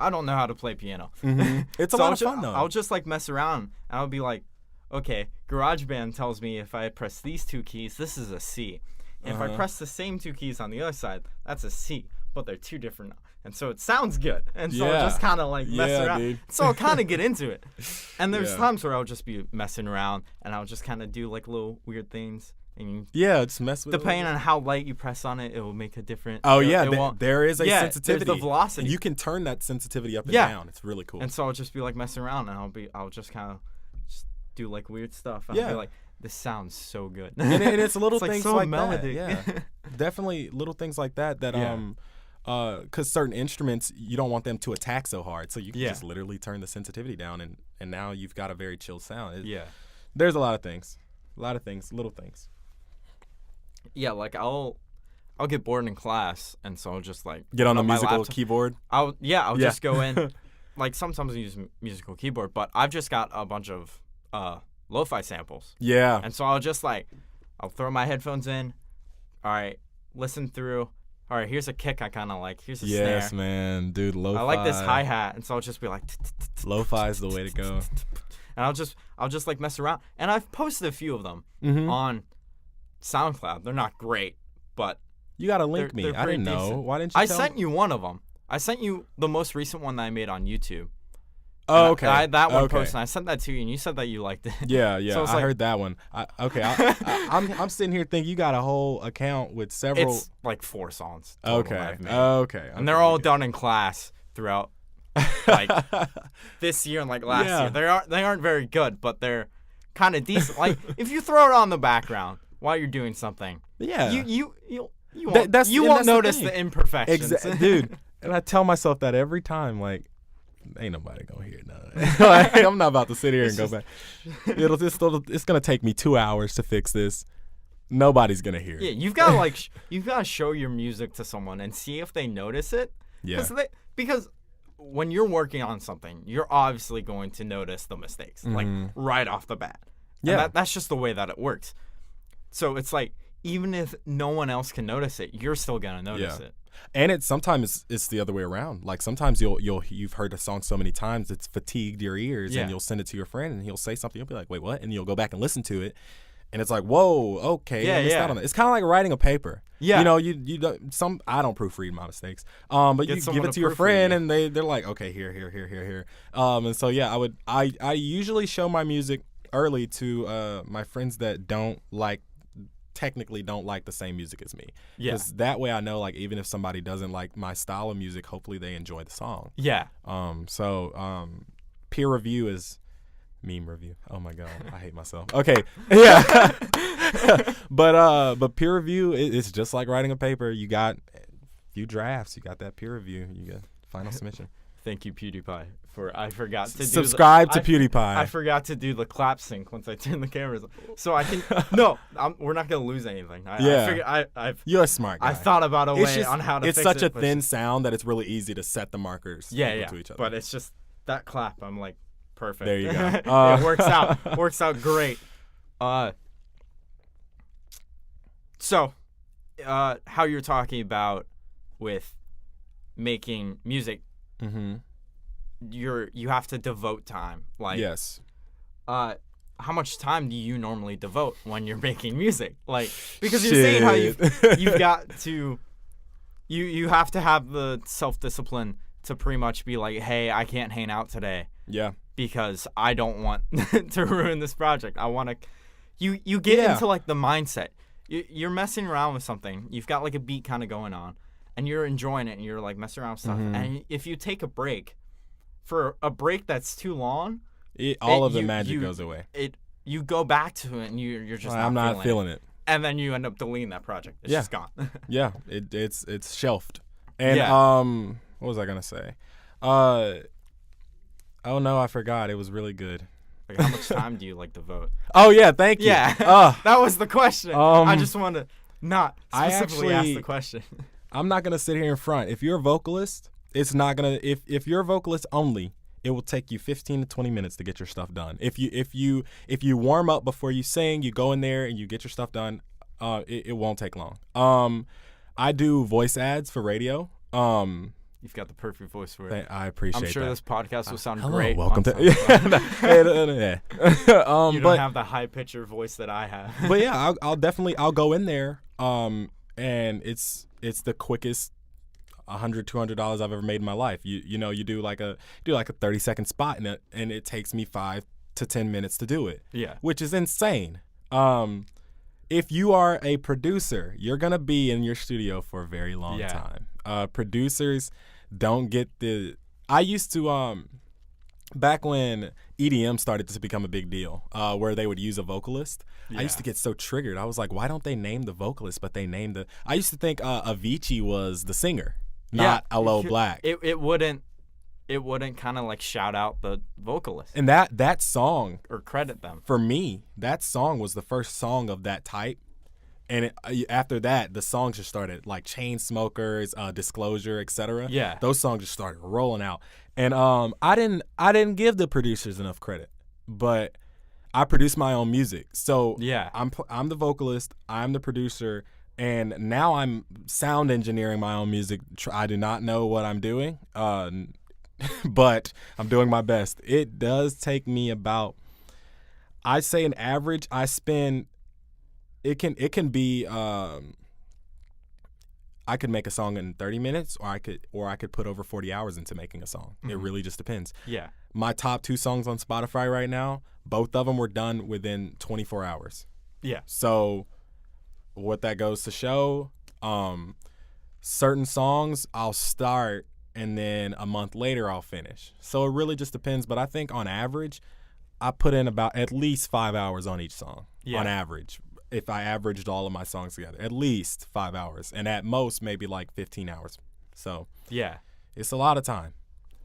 S1: I don't know how to play piano.
S2: Mm-hmm. It's a lot of fun though.
S1: I'll just mess around and I'll be like, okay, GarageBand tells me if I press these two keys, this is a C. And if I press the same two keys on the other side, that's a C, but they're two different. And so it sounds good. And so I'll just kind of mess around. Dude. So I'll kind of get into it. And there's times where I'll just be messing around and I'll just kind of do little weird things. And
S2: just mess with it.
S1: Depending on how light you press on it, it will make a different.
S2: Oh, there is a sensitivity.
S1: There's the velocity.
S2: And you can turn that sensitivity up and down. It's really cool.
S1: And so I'll just be messing around and I'll just kind of do weird stuff. And I'll be like, this sounds so good.
S2: And it's little things
S1: so
S2: like
S1: melodic.
S2: That. Yeah. Definitely little things like that because certain instruments, you don't want them to attack so hard. So you can just literally turn the sensitivity down and now you've got a very chill sound. There's a lot of things. Little things.
S1: Yeah, I'll get bored in class, and so I'll just
S2: get on the musical keyboard.
S1: I'll just go in. Sometimes I use musical keyboard, but I've just got a bunch of lo-fi samples.
S2: Yeah.
S1: And so I'll just I'll throw my headphones in. All right, listen through. All right, here's a kick I kind of like. Here's a snare.
S2: Yes, man, dude, lo-fi.
S1: I like this hi-hat, and so I'll just be like.
S2: Lo-fi is the way to go.
S1: And I'll just mess around, and I've posted a few of them on SoundCloud. They're not great, but
S2: you gotta link me. I didn't know.
S1: Decent.
S2: Why didn't you?
S1: I sent you one of them. I sent you the most recent one that I made on YouTube.
S2: Oh, okay.
S1: I had that one posted. And I sent that to you, and you said that you liked it.
S2: Yeah. So I heard that one. I'm sitting here thinking you got a whole account with several.
S1: It's 4 songs.
S2: Okay.
S1: And they're all done in class throughout, this year and last year. They aren't very good, but they're kind of decent. If you throw it on the background while you're doing something, you won't notice the imperfections,
S2: dude. And I tell myself that every time, ain't nobody gonna hear none of that. I'm not about to sit here and go back. It's gonna take me 2 hours to fix this. Nobody's gonna hear it.
S1: Yeah, you've got to show your music to someone and see if they notice it.
S2: Yeah.
S1: Because when you're working on something, you're obviously going to notice the mistakes right off the bat. And that's just the way that it works. So it's even if no one else can notice it, you're still gonna notice it.
S2: And sometimes it's the other way around. Sometimes you've heard a song so many times it's fatigued your ears, and you'll send it to your friend, and he'll say something. You'll be like, "Wait, what?" And you'll go back and listen to it, and it's whoa, okay, I missed out on that. It's kind of like writing a paper. Yeah, you don't, I don't proofread my mistakes. But you give it to your friend, and they're like, okay, here. And so I usually show my music early to my friends that technically don't like the same music as me. Because that way I know even if somebody doesn't like my style of music, hopefully they enjoy the song.
S1: Yeah.
S2: Peer review is meme review. Oh my god, I hate myself. Okay. Yeah. but peer review it's just like writing a paper. You got a few drafts, you got that peer review, you got final submission.
S1: Thank you, PewDiePie. I forgot to
S2: subscribe to PewDiePie.
S1: I forgot to do the clap sync once I turned the cameras on. So I can no, we're not gonna lose anything.
S2: You're a smart guy.
S1: I thought about a way on how to fix it.
S2: It's such a thin sound that it's really easy to set the markers to each other.
S1: But it's just that clap. I'm like, perfect.
S2: There you go.
S1: It works out great. So, how you're talking about with making music.
S2: Mm-hmm.
S1: You have to devote time. Like,
S2: yes.
S1: How much time do you normally devote when you're making music? Like, because you're saying how you've got to, you have to have the self-discipline to pretty much be like, hey, I can't hang out today.
S2: Yeah.
S1: Because I don't want to ruin this project. I want to. You get into like the mindset. You're messing around with something. You've got like a beat kind of going on, and you're enjoying it, and you're like messing around with stuff. Mm-hmm. And if you take a break. For a break that's too long,
S2: all of the magic goes away.
S1: You go back to it and you're just
S2: I'm not feeling it.
S1: And then you end up deleting that project. It's just gone.
S2: Yeah, it's shelved. And what was I gonna say? Oh no, I forgot. It was really good.
S1: Like, how much time do you like devote?
S2: Oh yeah, thank you.
S1: Yeah, that was the question. I just wanted to not specifically ask the question.
S2: I'm not gonna sit here in front. If you're a vocalist. It's not gonna if you're a vocalist only, it will take you 15 to 20 minutes to get your stuff done. If you warm up before you sing, you go in there and you get your stuff done, it won't take long. I do voice ads for radio.
S1: You've got the perfect voice for it.
S2: I appreciate that.
S1: I'm sure this podcast will sound
S2: hello,
S1: great.
S2: Welcome to
S1: you don't have the high pitcher voice that I have.
S2: But yeah, I'll go in there. And it's the quickest $100, $200 I've ever made in my life. You do like a 30-second spot and it takes me 5 to 10 minutes to do it.
S1: Yeah, which
S2: is insane. If you are a producer, you're gonna be in your studio for a very long time. Producers don't get the. I used to back when EDM started to become a big deal, where they would use a vocalist. I used to get so triggered. I was like, why don't they name the vocalist, but they named the. I used to think Avicii was the singer. Not Aloe Black.
S1: It wouldn't kind of like shout out the vocalist.
S2: And that song
S1: or credit them.
S2: For me, that song was the first song of that type. And after that, the songs just started like Chainsmokers, Disclosure, etc.
S1: Yeah, those
S2: songs just started rolling out. And I didn't give the producers enough credit, but I produce my own music. So yeah, I'm the vocalist. I'm the producer. And now I'm sound engineering my own music. I do not know what I'm doing, but I'm doing my best. It does take me about, I'd say an average, I spend, it can be, I could make a song in 30 minutes or I could put over 40 hours into making a song. Mm-hmm. It really just depends.
S1: Yeah.
S2: My top 2 songs on Spotify right now, both of them were done within 24 hours.
S1: Yeah.
S2: So what that goes to show, certain songs I'll start and then a month later I'll finish. So it really just depends. But I think on average, I put in about at least 5 hours on each song. On average, if I averaged all of my songs together, at least 5 hours, and at most maybe like 15 hours. So
S1: yeah,
S2: it's a lot of time.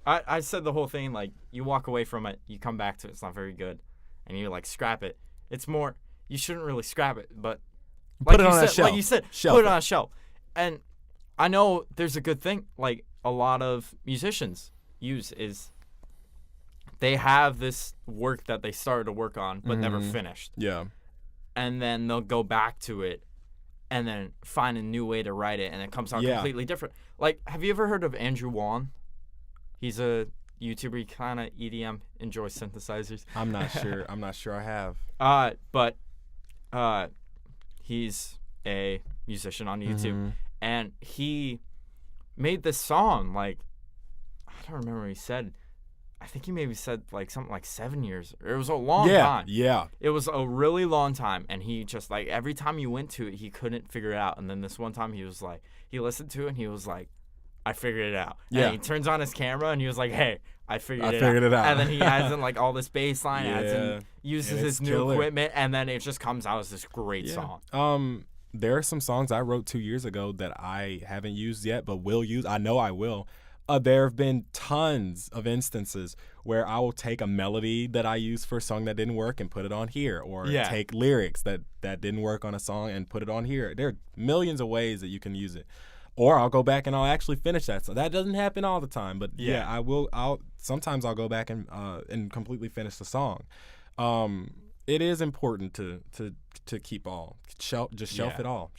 S1: I said the whole thing, like, you walk away from it, you come back to it, it's not very good, and you like scrap it. It's more, you shouldn't really scrap it, but
S2: put it on a shelf.
S1: Like you said, put it on a shelf. And I know there's a good thing, like a lot of musicians use is they have this work that they started to work on but never finished.
S2: Yeah.
S1: And then they'll go back to it and then find a new way to write it, and it comes out completely different. Like, have you ever heard of Andrew Wan? He's a YouTuber. He kind of EDM, enjoys synthesizers.
S2: I'm not sure. I'm not sure I have.
S1: But he's a musician on YouTube, and he made this song, like, I don't remember what he said. I think he maybe said like something like 7 years. It was a long time.
S2: Yeah.
S1: It was a really long time, and he just, like, every time he went to it, he couldn't figure it out. And then this one time he was like, he listened to it and he was like, I figured it out.
S2: Yeah.
S1: And he turns on his camera and he was like, hey, I figured it out. And then he adds in like all this bass line, adds and uses his new equipment, and then it just comes out as this great song.
S2: There are some songs I wrote 2 years ago that I haven't used yet, but will use. I know I will. There have been tons of instances where I will take a melody that I used for a song that didn't work and put it on here, or take lyrics that didn't work on a song and put it on here. There are millions of ways that you can use it. Or I'll go back and I'll actually finish that. So that doesn't happen all the time, but I will. Sometimes I'll go back and completely finish the song. It is important to keep all shelf it all.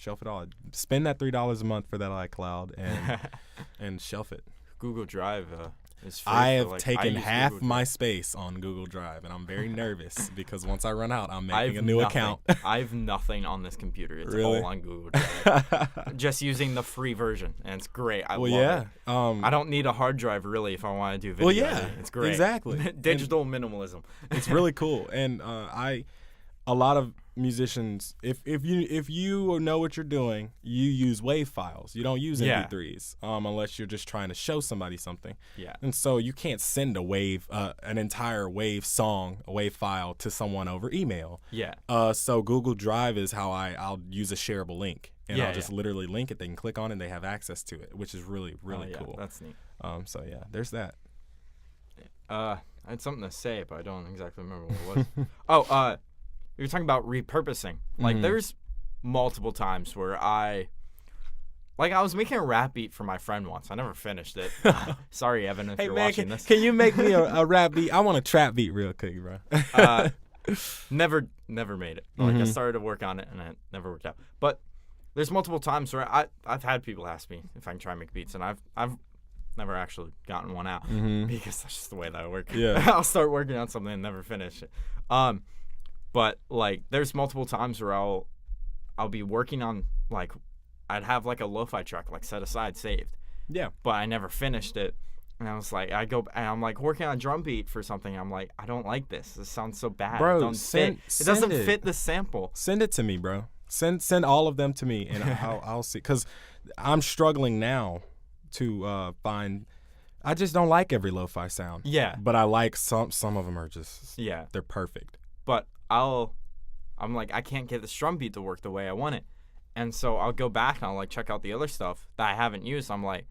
S2: Spend that $3 a month for that iCloud and shelf it.
S1: Google Drive is free.
S2: I have taken half my space on Google Drive, and I'm very nervous because once I run out, I'm making a new account.
S1: I have nothing on this computer. It's
S2: really?
S1: all on Google Drive. Just using the free version, and it's great. I love it. I don't need a hard drive really if I want to do video.
S2: Well, yeah,
S1: editing. It's great.
S2: Exactly.
S1: Digital minimalism.
S2: It's really cool, and a lot of musicians, if you know what you're doing, you use WAV files. You don't use MP3s unless you're just trying to show somebody something.
S1: Yeah.
S2: And so you can't send an entire WAV song, a WAV file to someone over email.
S1: Yeah.
S2: So Google Drive is how I'll use a shareable link, and I'll just literally link it. They can click on it, and they have access to it, which is really, really cool.
S1: That's neat.
S2: So yeah, there's that.
S1: I had something to say, but I don't exactly remember what it was. You're talking about repurposing. Like, there's multiple times where I was making a rap beat for my friend once. I never finished it. Sorry, Evan, if you're watching this.
S2: Can you make me a rap beat? I want a trap beat real quick, bro.
S1: Never made it. Like, I started to work on it, and it never worked out. But there's multiple times where I've had people ask me if I can try and make beats, and I've never actually gotten one out because that's just the way that I work.
S2: Yeah.
S1: I'll start working on something and never finish it. But, like, there's multiple times where I'll be working on, like, I'd have, like, a lo-fi track, like, set aside, saved.
S2: Yeah.
S1: But I never finished it. And I was like, I'm, like, working on a drum beat for something. I'm like, I don't like this. This sounds so bad.
S2: Bro,
S1: it doesn't fit the sample.
S2: Send it to me, bro. Send all of them to me, and I'll see. Because I'm struggling now to find... I just don't like every lo-fi sound.
S1: Yeah.
S2: But I like some of them are just...
S1: Yeah.
S2: They're perfect.
S1: But I'm like, I can't get this drum beat to work the way I want it. And so I'll go back and I'll, like, check out the other stuff that I haven't used. I'm like,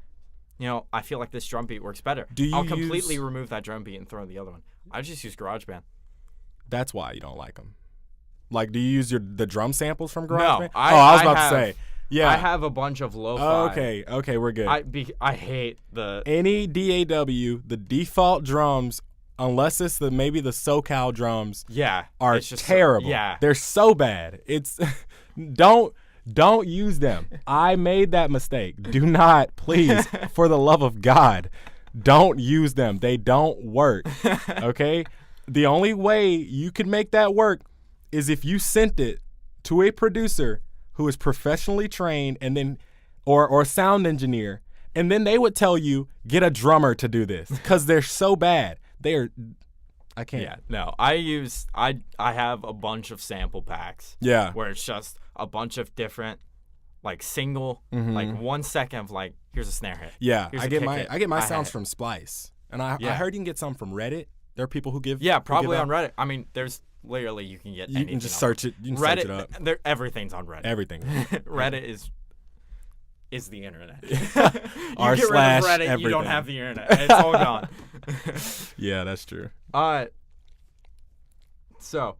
S1: I feel like this drum beat works better. I'll completely remove that drum beat and throw in the other one. I just use GarageBand.
S2: That's why you don't like them. Like, do you use the drum samples from GarageBand?
S1: No.
S2: I was about to say. Yeah.
S1: I have a bunch of lo-fi.
S2: Okay, we're good.
S1: I hate
S2: any DAW, the default drums, unless it's maybe the SoCal drums, are terrible. They're so bad. It's don't use them. I made that mistake. Do not, please, for the love of God, don't use them. They don't work. Okay? The only way you can make that work is if you sent it to a producer who is professionally trained, and then or a sound engineer, and then they would tell you, get a drummer to do this, because they're so bad. I can't.
S1: Yeah, no. I have a bunch of sample packs.
S2: Yeah.
S1: Where it's just a bunch of different, like, single, like, 1 second of, like, here's a snare hit.
S2: Yeah, I get my sounds from Splice, and I heard you can get some from Reddit. There are people who give.
S1: Yeah, probably on Reddit. I mean, ther literally you can get anything.
S2: You can just search it. You can
S1: Reddit,
S2: search it up.
S1: Everything's on Reddit.
S2: Everything.
S1: Reddit is the internet.
S2: r/
S1: you get rid of Reddit,
S2: everything.
S1: You don't have the internet. It's all gone.
S2: Yeah, that's true.
S1: So,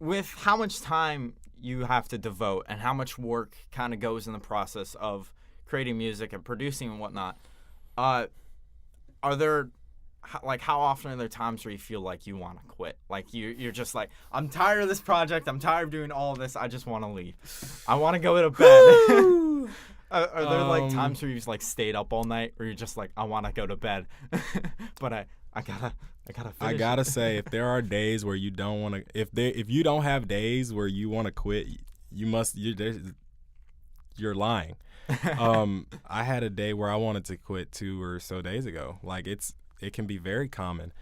S1: with how much time you have to devote and how much work kind of goes in the process of creating music and producing and whatnot, are there, like, how often are there times where you feel like you want to quit? Like, you're just like, I'm tired of this project. I'm tired of doing all of this. I just want to leave. I want to go to bed. Are there, like, times where you've, like, stayed up all night where you're just like, I want to go to bed, but I gotta finish.
S2: I gotta say, if there are days where you don't want to, if you don't have days where you want to quit, you're lying. I had a day where I wanted to quit 2 or so days ago. Like, it can be very common,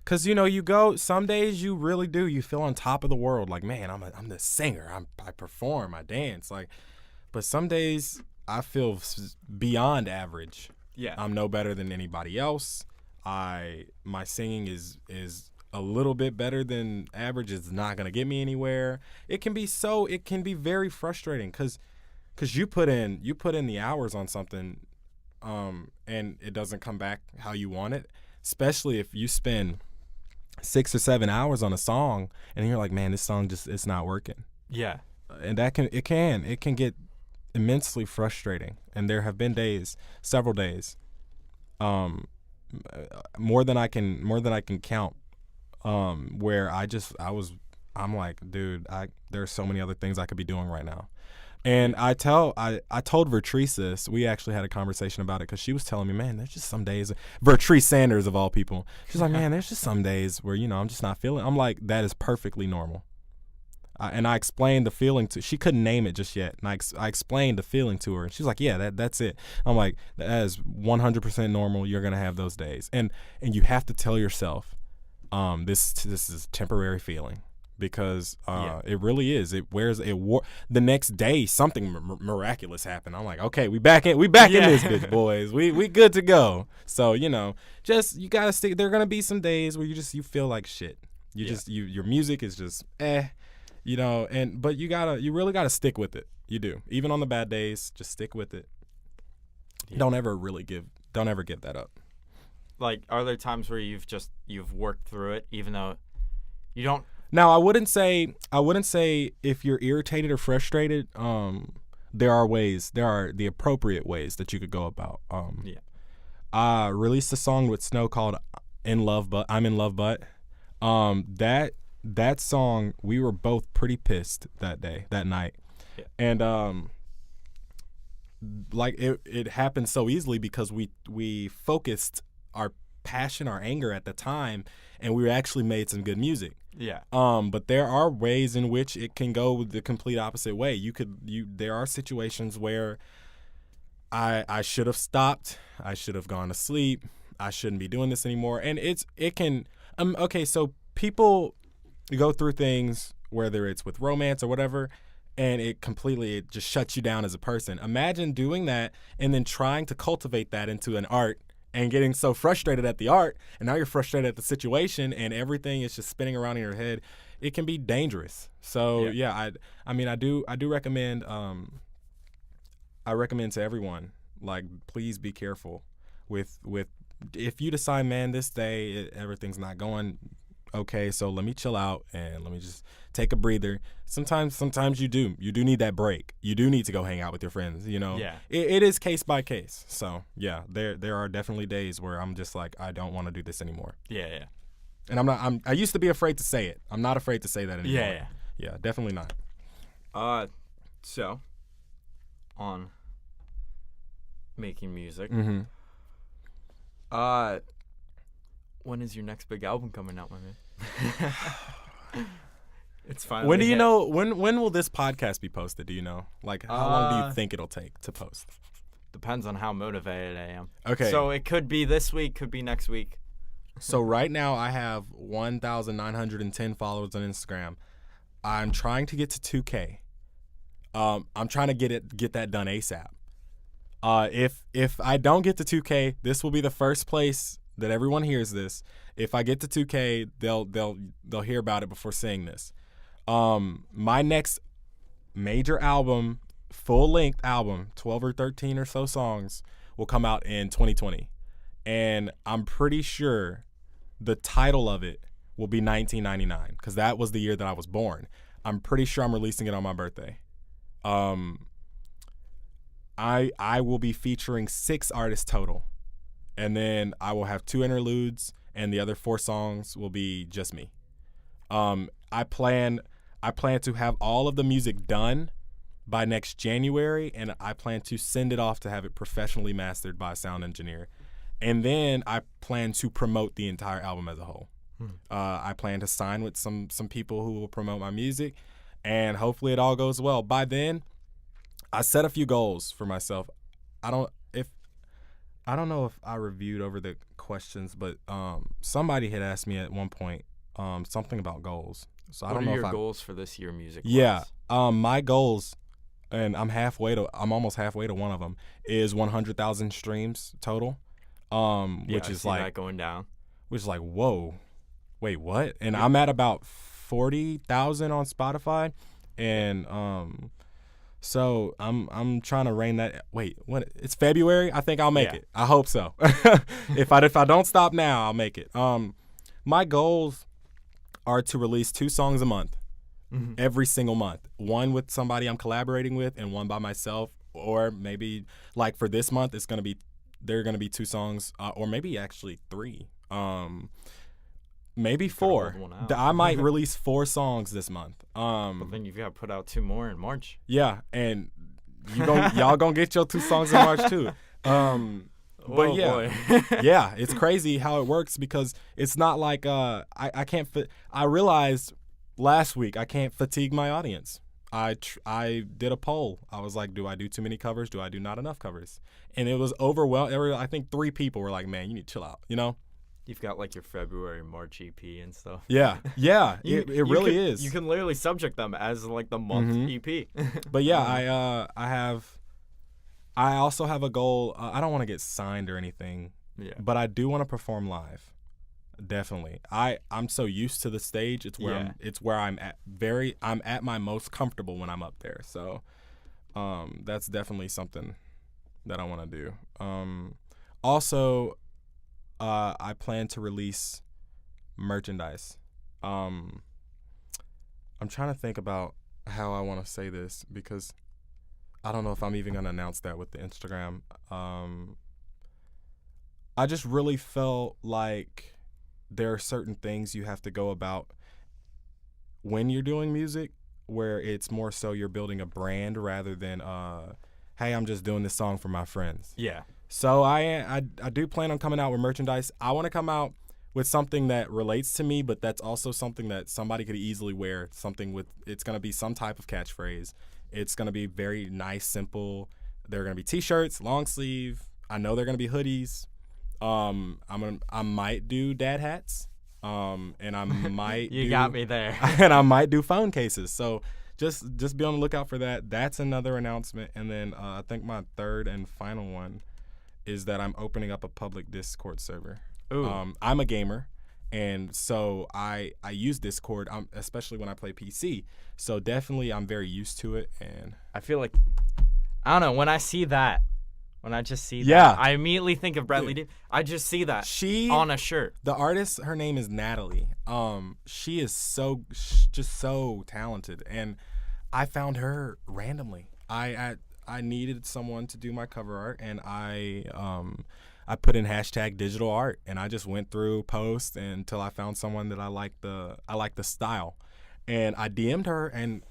S2: cause you go some days you really do, you feel on top of the world. Like, man, I'm the singer. I perform, I dance. Like, but some days I feel beyond average.
S1: Yeah,
S2: I'm no better than anybody else. My singing is a little bit better than average. It's not gonna get me anywhere. It can be very frustrating, cause you put in the hours on something, and it doesn't come back how you want it, especially if you spend 6 or 7 hours on a song and you're like, man, this song it's not working.
S1: Yeah.
S2: And it can get immensely frustrating. And there have been several days, more than I can count, where I'm like, dude, there's so many other things I could be doing right now. And I told Vertrice this. We actually had a conversation about it because she was telling me, man, there's just some days. Vertrice Sanders of all people, she's like, man, there's just some days where I'm just not feeling. I'm like, that is perfectly normal. And I explained the feeling she couldn't name it just yet. And I explained the feeling to her, and she's like, yeah, that's it. I'm like, that is 100% normal. You're gonna have those days, and you have to tell yourself, this is a temporary feeling. Because it really is. The next day, something miraculous happened. I'm like, okay, we back in this bitch, boys. We good to go. So just you gotta stick. There are gonna be some days where you feel like shit. Your music is just but you really gotta stick with it. You do, even on the bad days. Just stick with it. Yeah. Don't ever give that up.
S1: Like, are there times where you've worked through it, even though you don't?
S2: Now, I wouldn't say if you're irritated or frustrated, there are the appropriate ways that you could go about. I released a song with Snow called I'm in Love But. That song, we were both pretty pissed that night. Yeah. And like it happened so easily because we focused our passion, our anger at the time, and we actually made some good music.
S1: Yeah.
S2: But there are ways in which it can go the complete opposite way. There are situations where I should have stopped. I should have gone to sleep. I shouldn't be doing this anymore. And it can okay, so people go through things, whether it's with romance or whatever, and it just shuts you down as a person. Imagine doing that and then trying to cultivate that into an art and getting so frustrated at the art, and now you're frustrated at the situation, and everything is just spinning around in your head. It can be dangerous. So I do recommend. I recommend to everyone, like, please be careful with if you decide, man, this day everything's not going okay, so let me chill out and let me just take a breather. Sometimes you do need that break. You do need to go hang out with your friends, Yeah. It is case by case. So yeah, there are definitely days where I'm just like, I don't want to do this anymore.
S1: Yeah.
S2: And I used to be afraid to say it. I'm not afraid to say that anymore.
S1: Yeah.
S2: Yeah, definitely not.
S1: So on making music.
S2: Mm-hmm.
S1: When is your next big album coming out, my man? It's finally.
S2: When do you know? When will this podcast be posted? Do you know? Like, how long do you think it'll take to post?
S1: Depends on how motivated I am.
S2: Okay.
S1: So it could be this week, could be next week.
S2: So right now I have 1,910 followers on Instagram. I'm trying to get to 2K. I'm trying to get that done ASAP. If I don't get to 2K, this will be the first place that everyone hears this. If I get to 2K, they'll hear about it before seeing this. My next major album, full-length album, 12 or 13 or so songs, will come out in 2020. And I'm pretty sure the title of it will be 1999 because that was the year that I was born. I'm pretty sure I'm releasing it on my birthday. I will be featuring 6 artists total. And then I will have 2 interludes, and the other 4 songs will be just me. I plan to have all of the music done by next January, and I plan to send it off to have it professionally mastered by a sound engineer. And then I plan to promote the entire album as a whole. I plan to sign with some people who will promote my music, and hopefully it all goes well. By then, I set a few goals for myself. I don't know if I reviewed over the questions, but somebody had asked me at one point something about goals. So I don't know
S1: what are your goals for this year music-wise?
S2: Yeah, my goals, and I'm almost halfway to one of them, is 100,000 streams total. Which is like
S1: that going down.
S2: Which is like, whoa, wait, what? And I'm at about 40,000 on Spotify, and So I'm trying to rein that. Wait, what? It's February. I think I'll make it. I hope so. If I don't stop now, I'll make it. My goals are to release 2 songs a month, every single month. One with somebody I'm collaborating with, and one by myself. Or maybe like for this month, there are gonna be 2 songs, or maybe actually 3. Maybe 4. I might release 4 songs this month.
S1: But then you've got to put out 2 more in March.
S2: Yeah, and y'all gonna get your 2 songs in March too. But yeah, yeah, it's crazy how it works because it's not like I can't. I realized last week I can't fatigue my audience. I did a poll. I was like, do I do too many covers? Do I do not enough covers? And it was overwhelming. I think 3 people were like, man, you need to chill out, you know?
S1: You've got like your February, March EP and stuff.
S2: Yeah, it really is.
S1: You can literally subject them as like the month EP.
S2: But yeah, I also have a goal. I don't want to get signed or anything, but I do want to perform live. Definitely. I'm so used to the stage. It's where I'm at my most comfortable when I'm up there. So that's definitely something that I want to do. Also, I plan to release merchandise. I'm trying to think about how I want to say this because I don't know if I'm even going to announce that with the Instagram. I just really felt like there are certain things you have to go about when you're doing music where it's more so you're building a brand rather than, hey, I'm just doing this song for my friends.
S1: Yeah.
S2: So I do plan on coming out with merchandise. I want to come out with something that relates to me, but that's also something that somebody could easily wear. It's going to be some type of catchphrase. It's going to be very nice, simple. There are going to be T-shirts, long sleeve. I know they're going to be hoodies. I might do dad hats. And I might
S1: You got me there.
S2: And I might do phone cases. So just be on the lookout for that. That's another announcement. And then I think my third and final one is that I'm opening up a public Discord server.
S1: Ooh.
S2: I'm a gamer, and so I use Discord, especially when I play PC. So definitely I'm very used to it. And
S1: I feel like, I don't know, when I just see that, I immediately think of Bradley Dean. I just see that on a shirt.
S2: The artist, her name is Natalie. She is just so talented, and I found her randomly. I needed someone to do my cover art, and I put in hashtag digital art, and I just went through posts until I found someone that I like the style, and I DM'd her, and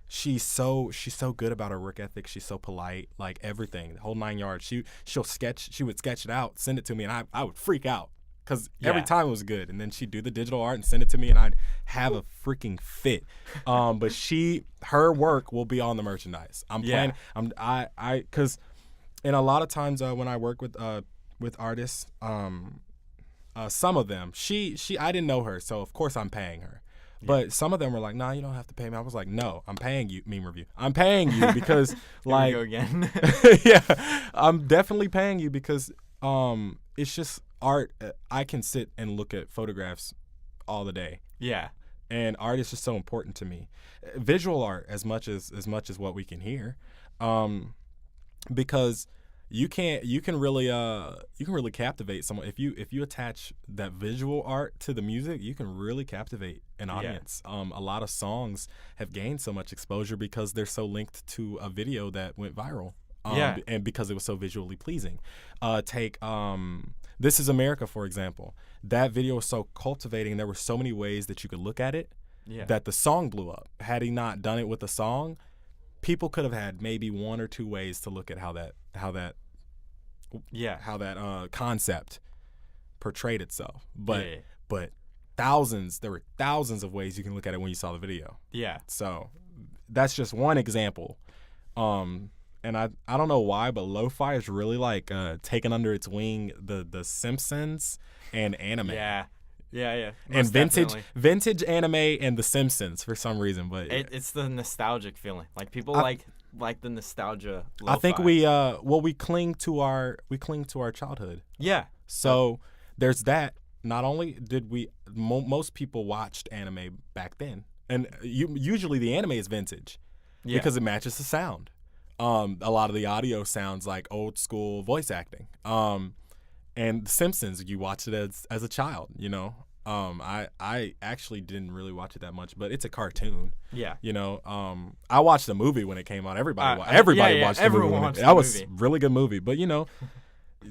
S2: she's so good about her work ethic. She's so polite, like everything, the whole 9 yards. She would sketch it out, send it to me, and I would freak out. Because every time it was good. And then she'd do the digital art and send it to me, and I'd have a freaking fit. But her work will be on the merchandise. I'm planning. Because in a lot of times when I work with artists, some of them, I didn't know her, so of course I'm paying her. But some of them were like, nah, you don't have to pay me. I was like, no, I'm paying you, meme review. I'm paying you because like,
S1: here we go again.
S2: Yeah, I'm definitely paying you because it's just art. I can sit and look at photographs all the day. Yeah. And art is just so important to me. Visual art as much as what we can hear. Because you can really captivate someone if you attach that visual art to the music. You can really captivate an audience. A lot of songs have gained so much exposure because they're so linked to a video that went viral. And because it was so visually pleasing. Take This Is America, for example. That video was so cultivating. There were so many ways that you could look at it that the song blew up. Had he not done it with the song, people could have had maybe 1 or 2 ways to look at how that concept portrayed itself. But there were thousands of ways you can look at it when you saw the video. Yeah. So that's just one example. And I don't know why, but lo-fi is really like taking under its wing the Simpsons and anime. Yeah. And vintage anime and the Simpsons for some reason, but
S1: it's the nostalgic feeling. Like people like the nostalgia. Lo-fi.
S2: I think we cling to our childhood. Yeah. So there's that. Not only did most people watched anime back then, and usually the anime is vintage because it matches the sound. A lot of the audio sounds like old school voice acting. And The Simpsons, you watch it as a child, you know. I actually didn't really watch it that much, but it's a cartoon.
S1: Yeah.
S2: You know, I watched the movie when it came out. Everybody watched the movie. That was a really good movie. But, you know,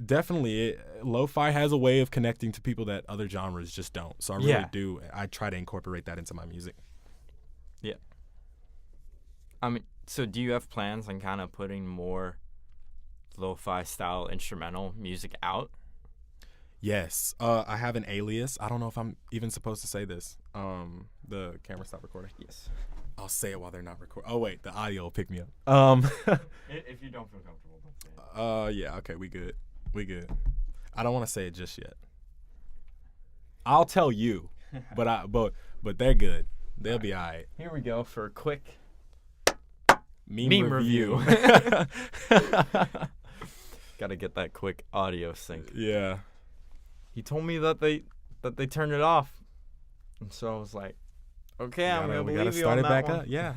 S2: definitely lo-fi has a way of connecting to people that other genres just don't. So I really do. I try to incorporate that into my music.
S1: Yeah. I mean, so do you have plans on kind of putting more lo-fi style instrumental music out?
S2: Yes. I have an alias. I don't know if I'm even supposed to say this. The camera stopped recording.
S1: Yes.
S2: I'll say it while they're not recording. Oh, wait. The audio will pick me up.
S1: If you don't feel comfortable, don't say it.
S2: Yeah. Okay. We good. I don't want to say it just yet. I'll tell you, but they're good. They'll be all right.
S1: Here we go for a quick
S2: meme review.
S1: Gotta get that quick audio sync.
S2: Yeah.
S1: He told me that they turned it off, and so I was like, okay, I'm gonna believe you on that
S2: back
S1: one.
S2: up. Yeah.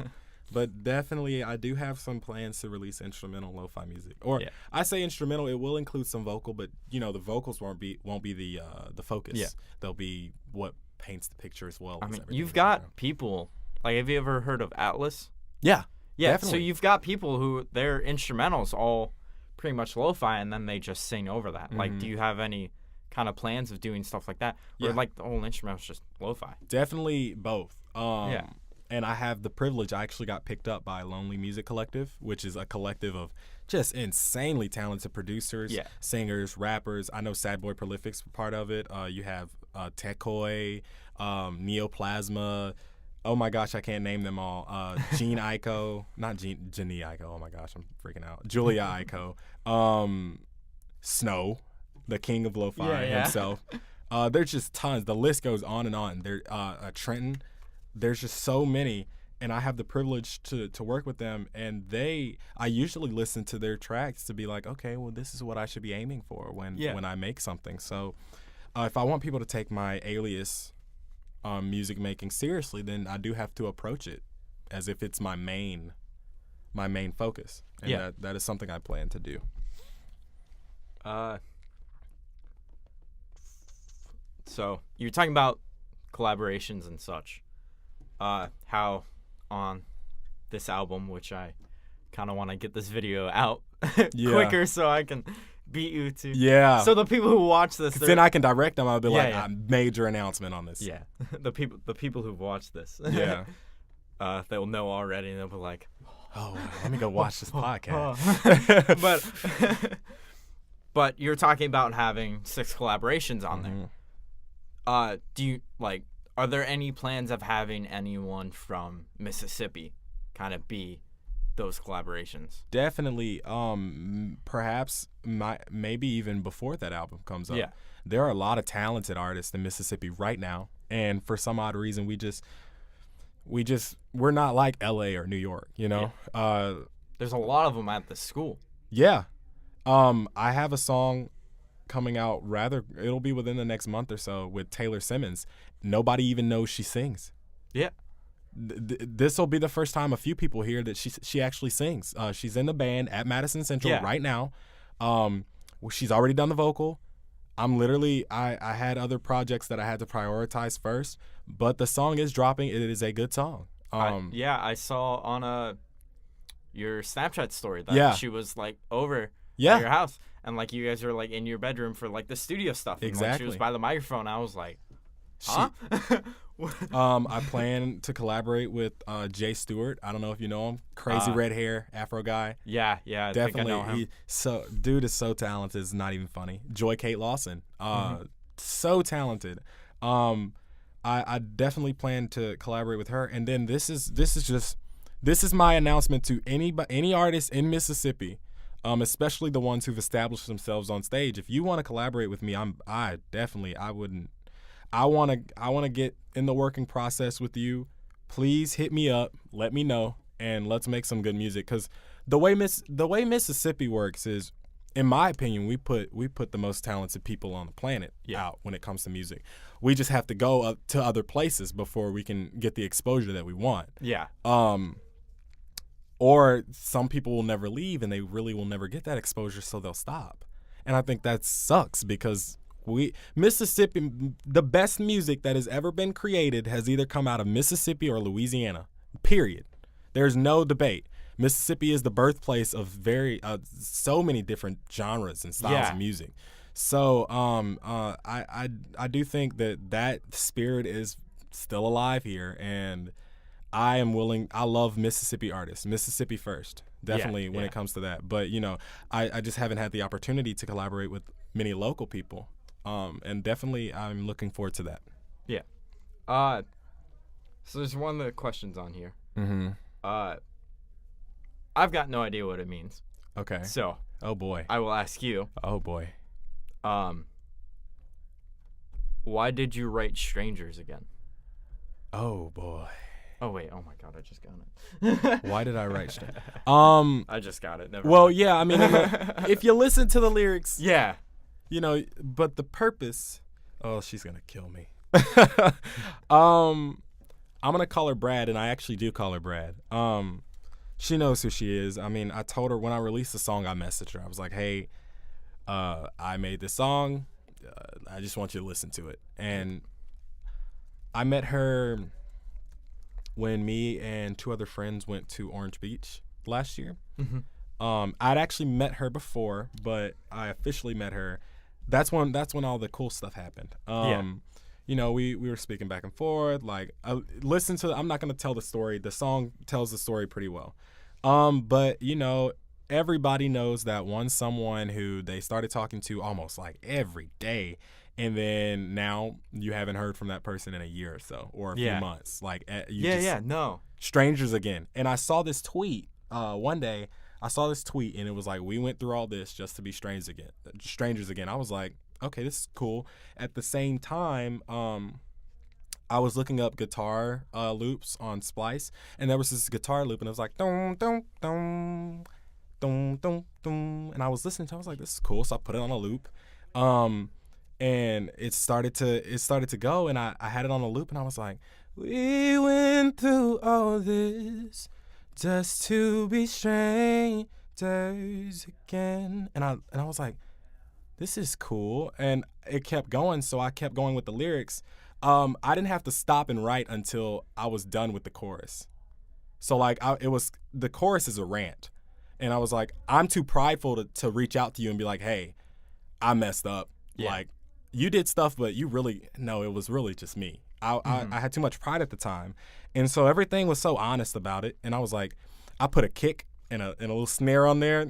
S2: But definitely, I do have some plans to release instrumental lo-fi music. Or I say instrumental, it will include some vocal, but you know the vocals won't be the focus. Yeah. They'll be what paints the picture as well.
S1: I mean, you've got people like, have you ever heard of Atlas?
S2: Yeah.
S1: Yeah.
S2: Definitely.
S1: So you've got people who their instrumentals all pretty much lo-fi, and then they just sing over that. Mm-hmm. Like, do you have any kind of plans of doing stuff like that, or like the whole instrumental's just lo-fi?
S2: Definitely both. And I have the privilege. I actually got picked up by Lonely Music Collective, which is a collective of just insanely talented producers, singers, rappers. I know Sad Boy Prolific's part of it. You have Tekoi, Neoplasma. Oh my gosh, I can't name them all. Jeannie Aiko, not Jeannie Aiko. Oh my gosh, I'm freaking out. Julia Aiko, Snow, the king of lo-fi himself. There's just tons. The list goes on and on. There, Trenton. There's just so many, and I have the privilege to work with them. And I usually listen to their tracks to be like, okay, well, this is what I should be aiming for when I make something. So, if I want people to take my alias music making seriously, then I do have to approach it as if it's my main focus, and that is something I plan to do.
S1: So you're talking about collaborations and such. How on this album, which I kind of want to get this video out quicker so I can beat you to. Yeah. So the people who watch this,
S2: then I can direct them. I'll be like, major announcement on this.
S1: Yeah. the people who've watched this.
S2: Yeah.
S1: They'll know already, and they'll be like,
S2: oh, let me go watch this podcast.
S1: But you're talking about having 6 collaborations on there. Do you like? Are there any plans of having anyone from Mississippi kind of be those collaborations?
S2: Definitely. Perhaps maybe even before that album comes up. Yeah. There are a lot of talented artists in Mississippi right now, and for some odd reason, we're not like LA or New York, you know? Yeah.
S1: There's a lot of them at the school.
S2: Yeah. I have a song coming out it'll be within the next month or so with Taylor Simmons. Nobody even knows she sings.
S1: Yeah.
S2: This will be the first time a few people hear that she actually sings. She's in the band at Madison Central right now. She's already done the vocal. I had other projects that I had to prioritize first, but the song is dropping. It is a good song.
S1: I saw on your Snapchat story that she was like over at your house, and like you guys were like in your bedroom for like the studio stuff. And,
S2: exactly.
S1: Like, she was by the microphone. I was like, huh?
S2: I plan to collaborate with Jay Stewart. I don't know if you know him. Crazy red hair, Afro guy.
S1: Yeah,
S2: definitely.
S1: I think I know him.
S2: Dude is so talented. It's not even funny. Joy Kate Lawson, so talented. I definitely plan to collaborate with her. And then this is my announcement to any artist in Mississippi, especially the ones who've established themselves on stage. If you want to collaborate with me, I want to get in the working process with you. Please hit me up, let me know, and let's make some good music. Because the way Mississippi works is, in my opinion, we put the most talented people on the planet out when it comes to music. We just have to go to other places before we can get the exposure that we want.
S1: Yeah.
S2: or some people will never leave and they really will never get that exposure, so they'll stop. And I think that sucks because Mississippi, the best music that has ever been created has either come out of Mississippi or Louisiana, period. There's no debate. Mississippi is the birthplace of so many different genres and styles of music. So I do think that spirit is still alive here, and I love Mississippi artists. Mississippi first, definitely when it comes to that. But, I just haven't had the opportunity to collaborate with many local people. And definitely I'm looking forward to that.
S1: Yeah. So there's one of the questions on here.
S2: Mm-hmm.
S1: I've got no idea what it means.
S2: Okay.
S1: So.
S2: Oh, boy.
S1: I will ask you.
S2: Oh, boy.
S1: Why did you write Strangers again?
S2: Oh, boy.
S1: Oh, wait. Oh, my God. I just got it.
S2: Why did I write Strangers?
S1: I just got it. Never mind.
S2: Yeah. I mean, if you listen to the lyrics.
S1: Yeah.
S2: But the purpose. Oh, she's going to kill me. I'm going to call her Brad, and I actually do call her Brad. She knows who she is. I mean, I told her when I released the song, I messaged her. I was like, hey, I made this song. I just want you to listen to it. And I met her when me and 2 other friends went to Orange Beach last year.
S1: Mm-hmm.
S2: I'd actually met her before, but I officially met her. That's when all the cool stuff happened. We were speaking back and forth. Like, I'm not going to tell the story. The song tells the story pretty well. But, everybody knows that someone who they started talking to almost like every day, and then now you haven't heard from that person in a year or so, or a few months. Like, strangers again. And I saw this tweet one day. I saw this tweet, and it was like, we went through all this just to be strangers again. I was like, okay, this is cool. At the same time, I was looking up guitar loops on Splice, and there was this guitar loop, and it was like, dum, dum, dum, dum, dum, dum. And I was listening to it. I was like, this is cool. So I put it on a loop. And it started to go, and I had it on a loop, and I was like, we went through all this just to be strangers again. And I was like, this is cool. And it kept going, so I kept going with the lyrics. I didn't have to stop and write until I was done with the chorus. So like the chorus is a rant. And I was like, I'm too prideful to reach out to you and be like, hey, I messed up. Yeah. Like, you did stuff, but it was really just me. I had too much pride at the time. And so everything was so honest about it. And I was like, I put a kick and a little snare on there.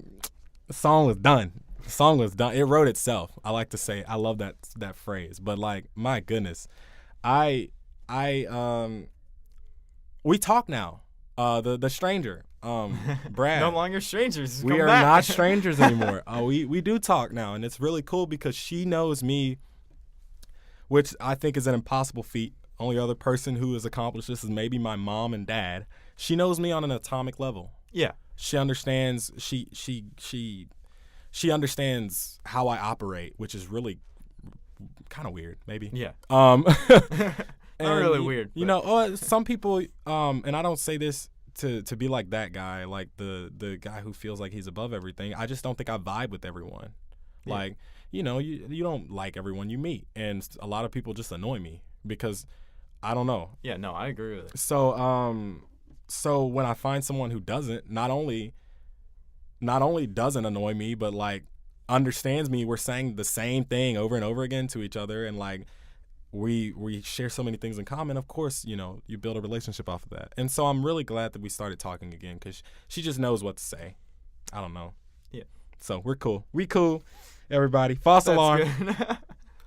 S2: The song was done. It wrote itself. I like to say, I love that phrase. But like, my goodness, we talk now. The stranger, Brad.
S1: No longer strangers.
S2: We are not strangers anymore. We do talk now, and it's really cool because she knows me, which I think is an impossible feat. Only other person who has accomplished this is maybe my mom and dad. She knows me on an atomic level. Yeah. She understands. She understands how I operate, which is really kind of weird, maybe. Yeah.
S1: Not really weird.
S2: Some people, and I don't say this to be like that guy, like the guy who feels like he's above everything. I just don't think I vibe with everyone. Yeah. Like, you don't like everyone you meet, and a lot of people just annoy me because I don't know.
S1: Yeah, no, I agree with it.
S2: So when I find someone who doesn't, not only doesn't annoy me, but like understands me, we're saying the same thing over and over again to each other, and like we share so many things in common. Of course, you build a relationship off of that. And so I'm really glad that we started talking again because she just knows what to say. I don't know. Yeah. So we're cool. We cool, everybody. False alarm.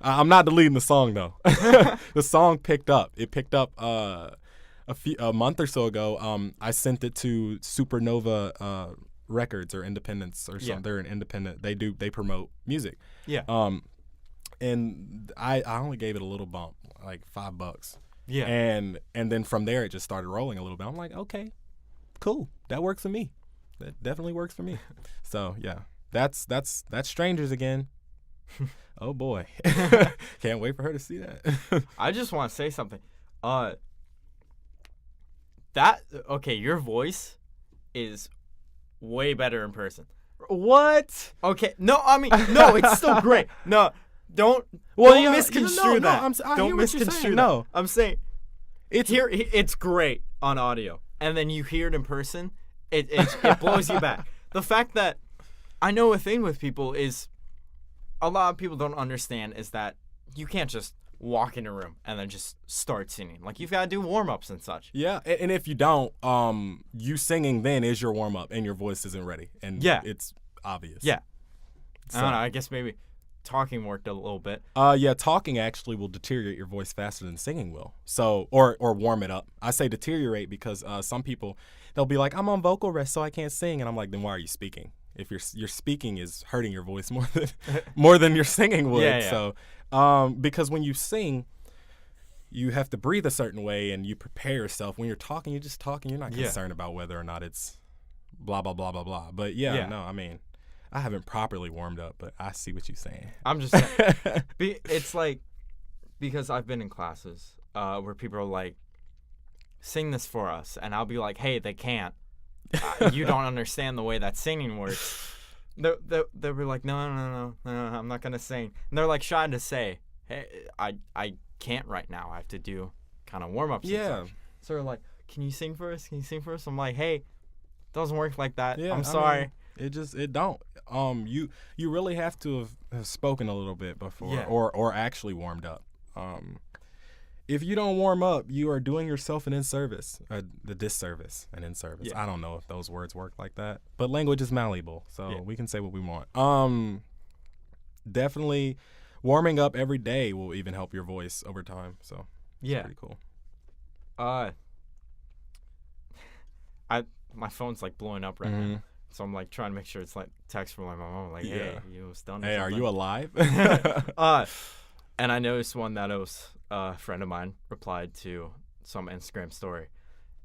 S2: I'm not deleting the song though. The song picked up. It picked up a month or so ago. I sent it to Supernova Records or Independence or something. Yeah. They're an independent. They promote music. Yeah. And I only gave it a little bump, like $5. Yeah. And then from there it just started rolling a little bit. I'm like, okay, cool. That works for me. That definitely works for me. So yeah, that's Strangers again. Oh boy. Can't wait for her to see that.
S1: I just want to say something. Your voice is way better in person.
S2: What?
S1: Okay. No, I mean, no, it's still great. No, don't misconstrue that. Don't misconstrue that.
S2: No.
S1: I'm saying it's great on audio. And then you hear it in person, it blows you back. The fact that I know a thing with people is a lot of people don't understand is that you can't just walk in a room and then just start singing. Like, you've got to do warm-ups and such.
S2: Yeah, and if you don't, you singing then is your warm-up and your voice isn't ready. And it's obvious.
S1: Yeah. So, I don't know. I guess maybe talking worked a little bit.
S2: Yeah, talking actually will deteriorate your voice faster than singing will. So, or warm it up. I say deteriorate because some people, they'll be like, I'm on vocal rest, so I can't sing. And I'm like, then why are you speaking? If your speaking is hurting your voice more than your singing would.
S1: Yeah.
S2: So, because when you sing, you have to breathe a certain way and you prepare yourself. When you're talking, you're just talking. You're not concerned about whether or not it's blah, blah, blah, blah, blah. But no, I mean, I haven't properly warmed up, but I see what you're saying.
S1: I'm just saying. It's like, because I've been in classes where people are like, sing this for us. And I'll be like, hey, they can't. You don't understand the way that singing works. They'll be like, no, I'm not going to sing. And they're like shy to say, hey, I can't right now. I have to do kind of warm-ups and such. So they're like, can you sing for us? I'm like, hey, it doesn't work like that. I'm sorry.
S2: It don't. You really have to have spoken a little bit before or actually warmed up. If you don't warm up, you are doing yourself an disservice. Yeah. I don't know if those words work like that, but language is malleable, so we can say what we want. Definitely warming up every day will even help your voice over time, so it's pretty cool.
S1: My phone's like blowing up right now, so I'm like trying to make sure it's like text from my mom, like, hey, you was done.
S2: Hey, are you alive?
S1: And I noticed one that a friend of mine replied to some Instagram story,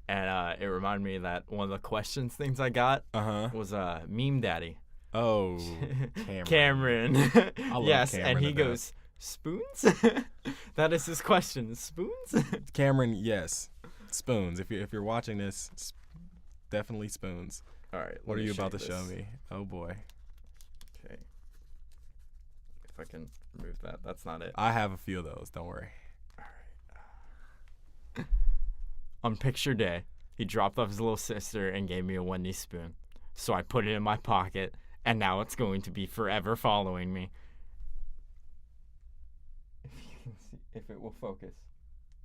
S1: and it reminded me that one of the questions things I got was meme daddy.
S2: Oh,
S1: Cameron.
S2: I love
S1: yes,
S2: Cameron,
S1: and he goes, spoons? That is his question. Spoons?
S2: Cameron, yes, spoons. If you're watching this, definitely spoons.
S1: All right.
S2: What are you about to show me? Oh boy.
S1: Okay. If I can remove that, that's not it.
S2: I have a few of those. Don't worry.
S1: On picture day, he dropped off his little sister and gave me a Wendy's spoon. So I put it in my pocket, and now it's going to be forever following me. If you can see, if it will focus.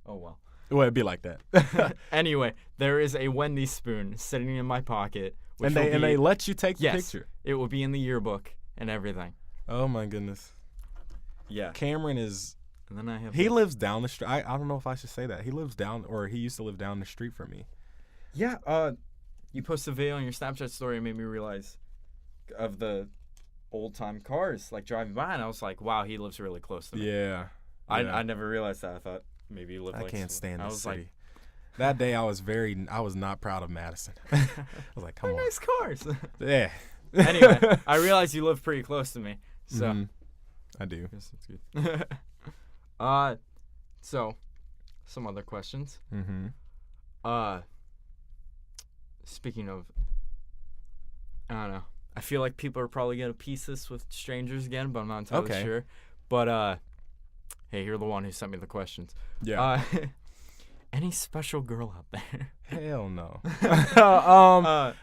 S1: Oh, well.
S2: Well, it'd be like that.
S1: Anyway, there is a Wendy's spoon sitting in my pocket.
S2: And they let you take the picture.
S1: It will be in the yearbook and everything.
S2: Oh, my goodness.
S1: Yeah.
S2: Cameron is...
S1: And then I have
S2: he lives down the street. I don't know if I should say that. He used to live down the street from me.
S1: Yeah. You posted a video on your Snapchat story and made me realize of the old-time cars, like, driving by. And I was like, wow, he lives really close to me.
S2: Yeah.
S1: I never realized that. I thought maybe you lived
S2: I
S1: like...
S2: can't stand this city.
S1: Like,
S2: that day, I was not proud of Madison. I was like, come on.
S1: Nice cars.
S2: Yeah.
S1: Anyway, I realized you live pretty close to me. So.
S2: I do.
S1: Yes, that's good. So, some other questions. Speaking of, I don't know. I feel like people are probably gonna piece this with strangers again, but I'm not entirely sure. But hey, you're the one who sent me the questions.
S2: Yeah.
S1: Any special girl out there?
S2: Hell no.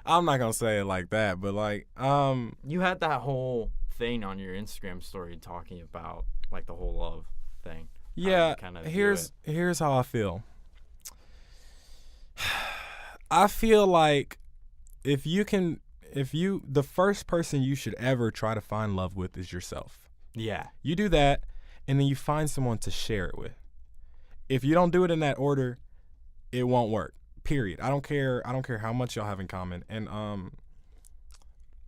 S2: I'm not gonna say it like that, but like,
S1: you had that whole thing on your Instagram story talking about like the whole love thing.
S2: Yeah. Here's how I feel. I feel like the first person you should ever try to find love with is yourself.
S1: Yeah.
S2: You do that, and then you find someone to share it with. If you don't do it in that order, it won't work. Period. I don't care how much y'all have in common. And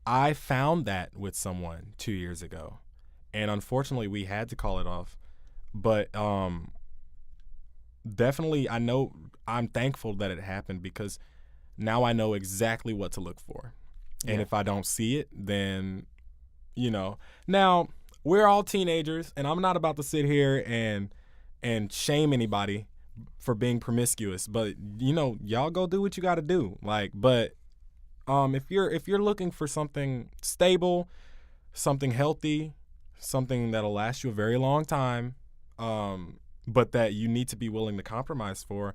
S2: I found that with someone 2 years ago, and unfortunately we had to call it off. But definitely I'm thankful that it happened because now I know exactly what to look for. And if I don't see it, then, Now, we're all teenagers, and I'm not about to sit here and shame anybody for being promiscuous. But, y'all go do what you got to do. Like, but If you're looking for something stable, something healthy, something that'll last you a very long time, but that you need to be willing to compromise for,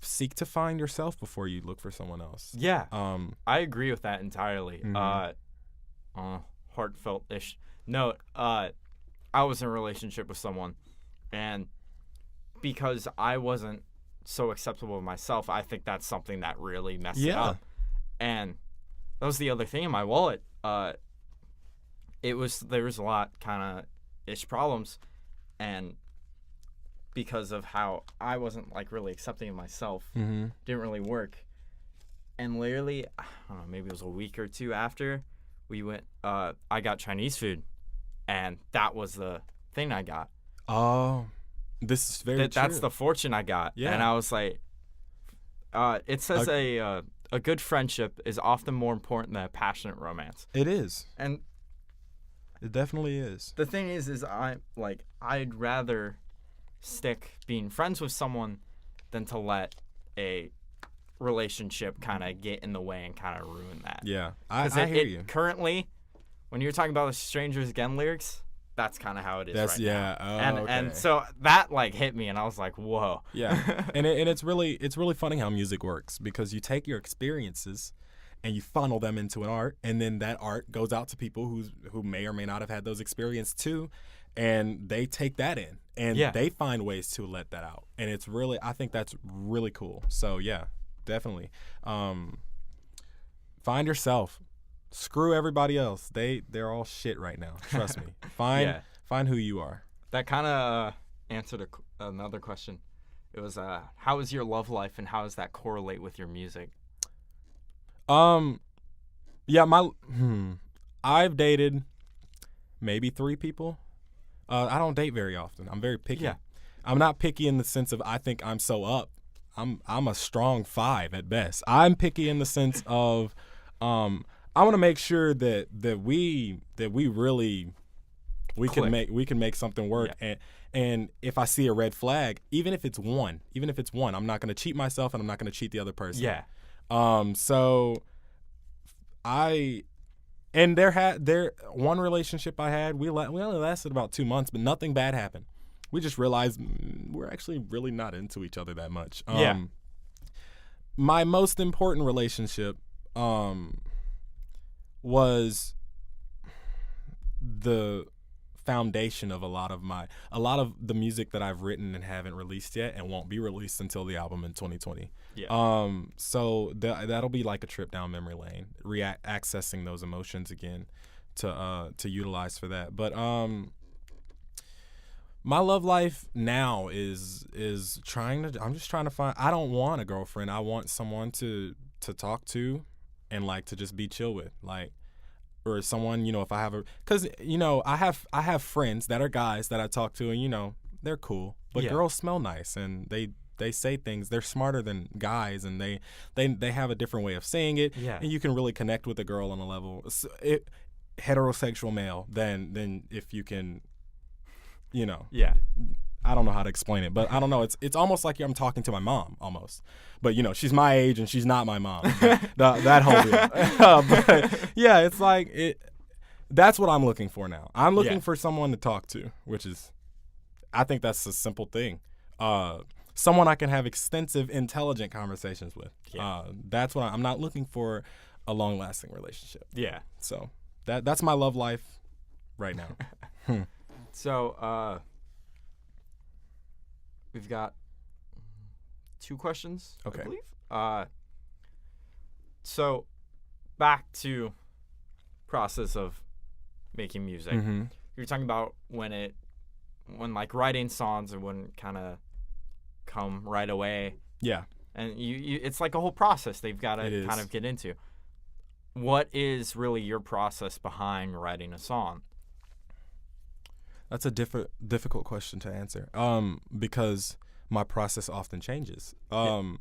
S2: seek to find yourself before you look for someone else.
S1: Yeah. I agree with that entirely.
S2: Mm-hmm.
S1: Heartfelt-ish note. I was in a relationship with someone, and because I wasn't so acceptable of myself, I think that's something that really messed it up. And that was the other thing in my wallet. There was a lot kind of ish problems, and because of how I wasn't like really accepting of myself, didn't really work. And literally, I don't know, maybe it was a week or two after we went, I got Chinese food, and that was the thing I got.
S2: Oh, this is very true.
S1: That's the fortune I got. Yeah. And I was like, it says a good friendship is often more important than a passionate romance.
S2: It is.
S1: And
S2: it definitely is.
S1: The thing is I'd rather stick being friends with someone than to let a relationship kind of get in the way and kind of ruin that.
S2: Yeah, I hear you.
S1: Currently, when you're talking about the Strangers Again lyrics, that's kind of how it is right now.
S2: Oh, okay.
S1: And so that like hit me, and I was like, whoa.
S2: Yeah, and it's really funny how music works, because you take your experiences and you funnel them into an art, and then that art goes out to people who may or may not have had those experiences too, and they take that in and they find ways to let that out, and it's really, I think that's really cool. So yeah, definitely, find yourself. Screw everybody else. They're all shit right now. Trust me. Find who you are.
S1: That kind of answered another question. It was how is your love life, and how does that correlate with your music?
S2: Yeah, I've dated maybe 3 people. I don't date very often. I'm very picky.
S1: Yeah.
S2: I'm not picky in the sense of I think I'm so up. I'm a strong 5 at best. I'm picky in the sense of I want to make sure that we really can make something work. Yeah. And if I see a red flag, even if it's one, I'm not going to cheat myself, and I'm not going to cheat the other person.
S1: Yeah.
S2: So one relationship I had, we only lasted about 2 months, but nothing bad happened. We just realized we're actually really not into each other that much. My most important relationship was the foundation of a lot of the music that I've written and haven't released yet, and won't be released until the album in 2020.
S1: Yeah.
S2: So that'll be like a trip down memory lane, accessing those emotions again to utilize for that. But my love life now is I'm just trying to find. I don't want a girlfriend. I want someone to talk to, and like to just be chill with, like, or someone, if I have because I have friends that are guys that I talk to, and they're cool, but girls smell nice, and they say things. They're smarter than guys, and they have a different way of saying it.
S1: Yeah.
S2: And you can really connect with a girl on a level, heterosexual male, than if you can,
S1: Yeah.
S2: I don't know how to explain it, but I don't know. It's almost like I'm talking to my mom almost, but she's my age and she's not my mom. that whole deal. But yeah, it's like that's what I'm looking for now. I'm looking for someone to talk to, which is, I think that's a simple thing. Someone I can have extensive, intelligent conversations with.
S1: Yeah.
S2: That's what I'm not looking for a long-lasting relationship.
S1: Yeah.
S2: So that's my love life right now.
S1: So we've got 2 questions,
S2: okay.
S1: I believe. So back to process of making music.
S2: Mm-hmm.
S1: You're talking about when like writing songs, it wouldn't kind of come right away.
S2: Yeah.
S1: And you it's like a whole process they've got to kind of get into. What is really your process behind writing a song?
S2: That's a difficult question to answer, because my process often changes. I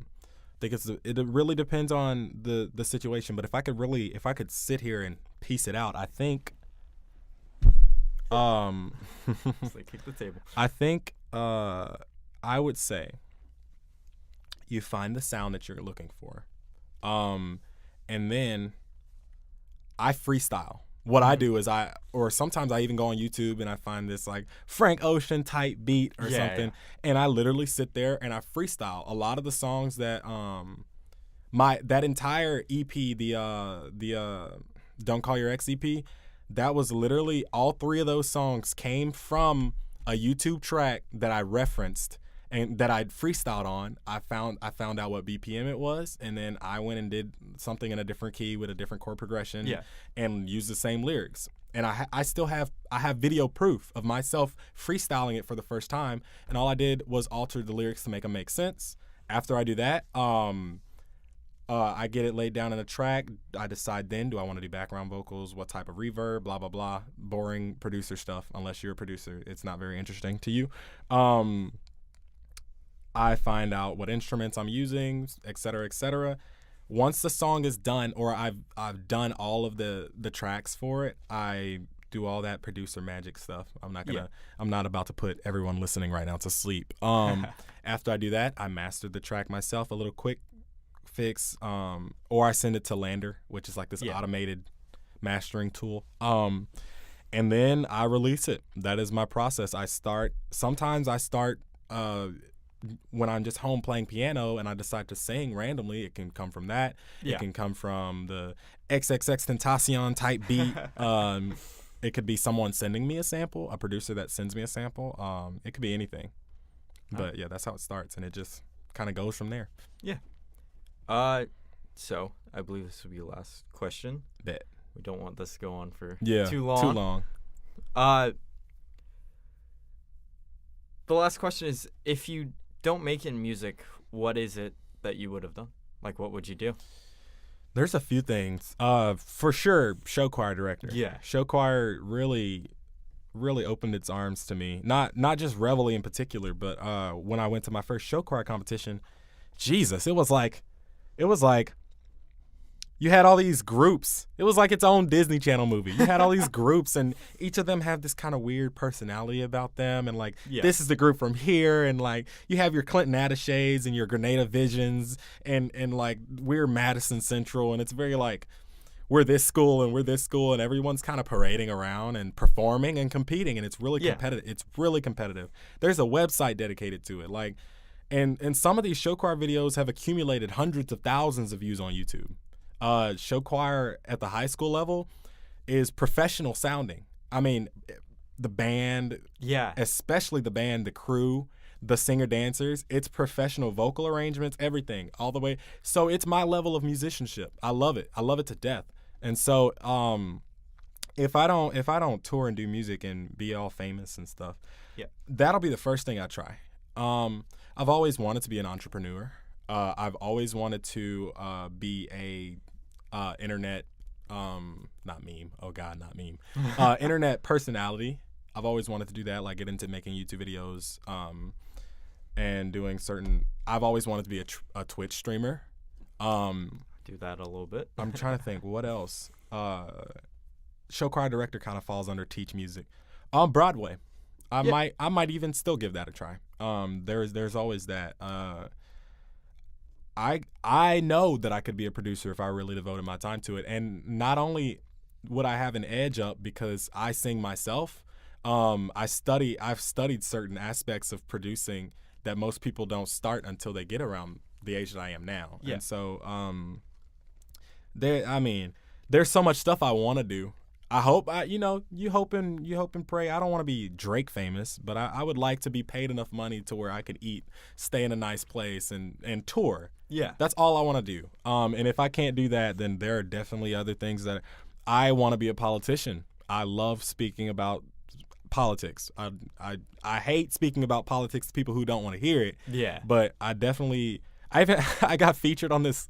S2: think it really depends on the situation. But if I could sit here and piece it out, I think,
S1: It's like kick the table.
S2: I think I would say you find the sound that you're looking for, and then I freestyle. What I do is or sometimes I even go on YouTube and I find this like Frank Ocean type beat or something, and I literally sit there and I freestyle. A lot of the songs that that entire EP, the Don't Call Your Ex EP, that was literally all 3 of those songs came from a YouTube track that I referenced and that I'd freestyled on. I found out what BPM it was, and then I went and did something in a different key with a different chord progression, and used the same lyrics. And I still have video proof of myself freestyling it for the first time, and all I did was alter the lyrics to make them make sense. After I do that, I get it laid down in a track. I decide then, do I want to do background vocals, what type of reverb, blah, blah, blah. Boring producer stuff. Unless you're a producer, it's not very interesting to you. I find out what instruments I'm using, et cetera, et cetera. Once the song is done, or I've done all of the tracks for it, I do all that producer magic stuff. I'm not about to put everyone listening right now to sleep. After I do that, I master the track myself, a little quick fix, or I send it to Lander, which is like this automated mastering tool. And then I release it. That is my process. Sometimes I start when I'm just home playing piano and I decide to sing randomly. It can come from that. It can come from the XXXTentacion type beat. It could be someone sending me a sample, a producer that sends me a sample. It could be anything. But yeah, that's how it starts, and it just kind of goes from there.
S1: Yeah. So I believe this will be the last question.
S2: Bet.
S1: We don't want this to go on for
S2: too long.
S1: The last question is, if you don't make it in music, what is it that you would have done? Like, what would you do?
S2: There's a few things. For sure, show choir director.
S1: Yeah.
S2: Show choir really opened its arms to me. Not just Reveille in particular, but when I went to my first show choir competition, Jesus, it was like you had all these groups. It was like its own Disney Channel movie. You had all these groups, and each of them have this kind of weird personality about them. And, like, this is the group from here. And, like, you have your Clinton Attachés and your Grenada Visions and like, we're Madison Central. And it's very, like, we're this school and we're this school. And everyone's kind of parading around and performing and competing. And it's really competitive. It's really competitive. There's a website dedicated to it. Like, and some of these show choir videos have accumulated hundreds of thousands of views on YouTube. Show choir at the high school level is professional sounding. I mean, the band, especially the band, the crew, the singer dancers, it's professional vocal arrangements, everything, all the way. So it's my level of musicianship. I love it. I love it to death. And so if I don't tour and do music and be all famous and stuff, that'll be the first thing I try. I've always wanted to be an entrepreneur. I've always wanted to be a internet, not meme. Oh God, not meme. Internet personality. I've always wanted to do that, like get into making YouTube videos, and doing certain. I've always wanted to be a Twitch streamer.
S1: Do that a little bit.
S2: I'm trying to think what else. Show choir director kind of falls under teach music. Broadway. I might even still give that a try. There's always that. I know that I could be a producer if I really devoted my time to it. And not only would I have an edge up because I sing myself, I've studied certain aspects of producing that most people don't start until they get around the age that I am now. Yeah. And so there's so much stuff I want to do. I hope you hope and pray. I don't want to be Drake famous, but I would like to be paid enough money to where I could eat, stay in a nice place, and tour. Yeah, that's all I want to do. And if I can't do that, then there are definitely other things that I want to be a politician. I love speaking about politics. I hate speaking about politics to people who don't want to hear it. Yeah, but I got featured on this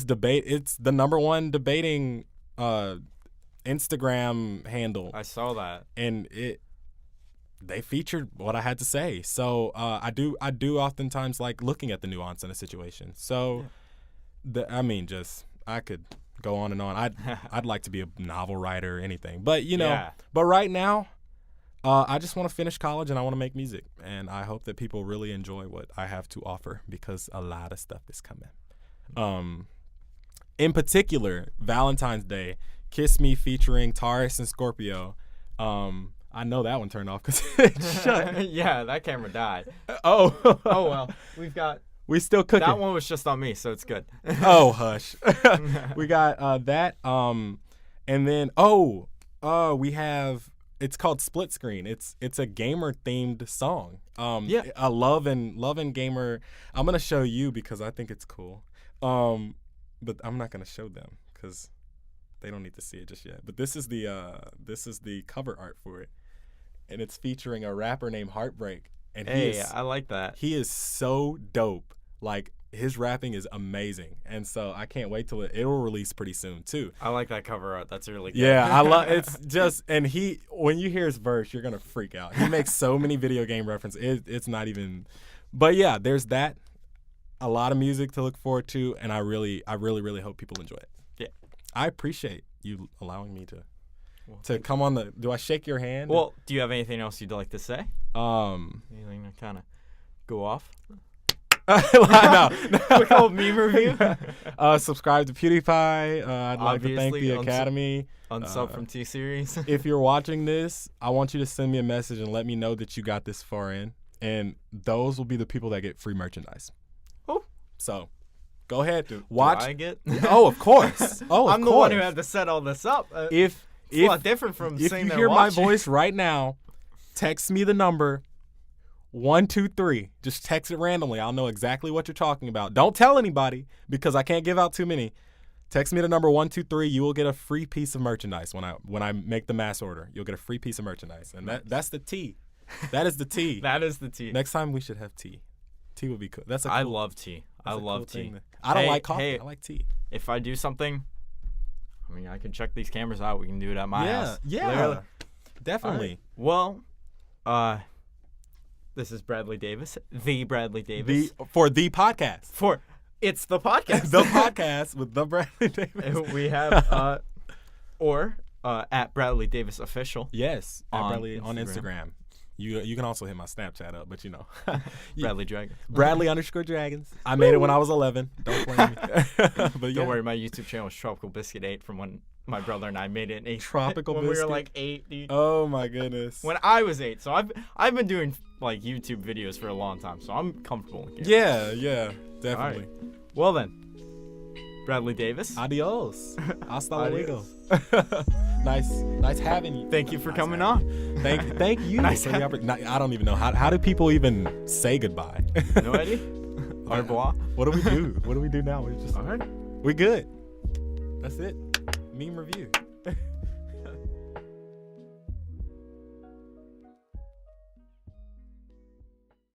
S2: debate. It's the #1 debating Instagram handle.
S1: I saw that, and
S2: they featured what I had to say. So I do oftentimes like looking at the nuance in a situation. So I could go on and on. I'd like to be a novel writer or anything, but but right now I just want to finish college and I want to make music, and I hope that people really enjoy what I have to offer because a lot of stuff is coming. in particular, Valentine's Day, Kiss Me featuring Taurus and Scorpio. I know that one turned off because it shut.
S1: Yeah, that camera died.
S2: Oh.
S1: Oh, well.
S2: We still cooking.
S1: That one was just on me, so it's good.
S2: Oh, hush. We got that. And then, we have, it's called Split Screen. It's a gamer-themed song. A love and gamer. I'm going to show you because I think it's cool. But I'm not going to show them because they don't need to see it just yet. But this is the cover art for it. And it's featuring a rapper named Heartbreak. And
S1: I like that.
S2: He is so dope. Like, his rapping is amazing. And so I can't wait till it'll release pretty soon too.
S1: I like that cover art. That's really good.
S2: Yeah, I love it's just, and when you hear his verse, you're going to freak out. He makes so many video game references. It's not even, but yeah, there's that. A lot of music to look forward to, and I really hope people enjoy it.
S1: Yeah.
S2: I appreciate you allowing me to come on do I shake your hand?
S1: Well, do you have anything else you'd like to say? Anything to kind of go off?
S2: No.
S1: Quick old meme review.
S2: Subscribe to PewDiePie. I'd like to thank the Academy.
S1: Unsub from T-Series.
S2: If you're watching this, I want you to send me a message and let me know that you got this far in. And those will be the people that get free merchandise.
S1: Oh.
S2: So, go ahead.
S1: Watch. Do I get?
S2: Oh, of course.
S1: I'm the one who had to set all this up. It's a lot different from saying
S2: if you hear my voice right now, text me the number 123. Just text it randomly. I'll know exactly what you're talking about. Don't tell anybody because I can't give out too many. Text me the number 123. You will get a free piece of merchandise when I make the mass order. You'll get a free piece of merchandise, and that's the tea. That is the tea.
S1: That is the tea.
S2: Next time we should have tea. Tea would be cool.
S1: I love tea. I love tea.
S2: I don't like coffee. I like tea.
S1: If I do something, I mean, I can check these cameras out. We can do it at my house.
S2: Yeah,
S1: literally.
S2: Definitely.
S1: Right. Well, this is Bradley Davis, the Bradley Davis.
S2: For the podcast.
S1: It's the podcast.
S2: The podcast with the Bradley Davis.
S1: We have, at Bradley Davis Official.
S2: Yes, at Bradley on Instagram. You can also hit my Snapchat up, but
S1: Bradley Dragons.
S2: Bradley_Dragons. I made it when I was 11. Don't blame me. But
S1: don't worry, my YouTube channel is Tropical Biscuit 8 from when my brother and I made it.
S2: Tropical
S1: when
S2: Biscuit.
S1: We were like 8, dude.
S2: Oh my goodness.
S1: When I was 8, so I've been doing like YouTube videos for a long time, so I'm comfortable with it.
S2: Yeah, definitely.
S1: Right. Well then, Bradley Davis.
S2: Adios. Hasta luego. Nice having you.
S1: Thank you for coming on.
S2: Thank you.
S1: Nice
S2: for the opportunity. I don't even know how do people even say goodbye.
S1: No idea. Au revoir.
S2: What do we do? What do we do now?
S1: All right.
S2: We good. That's it. Meme review.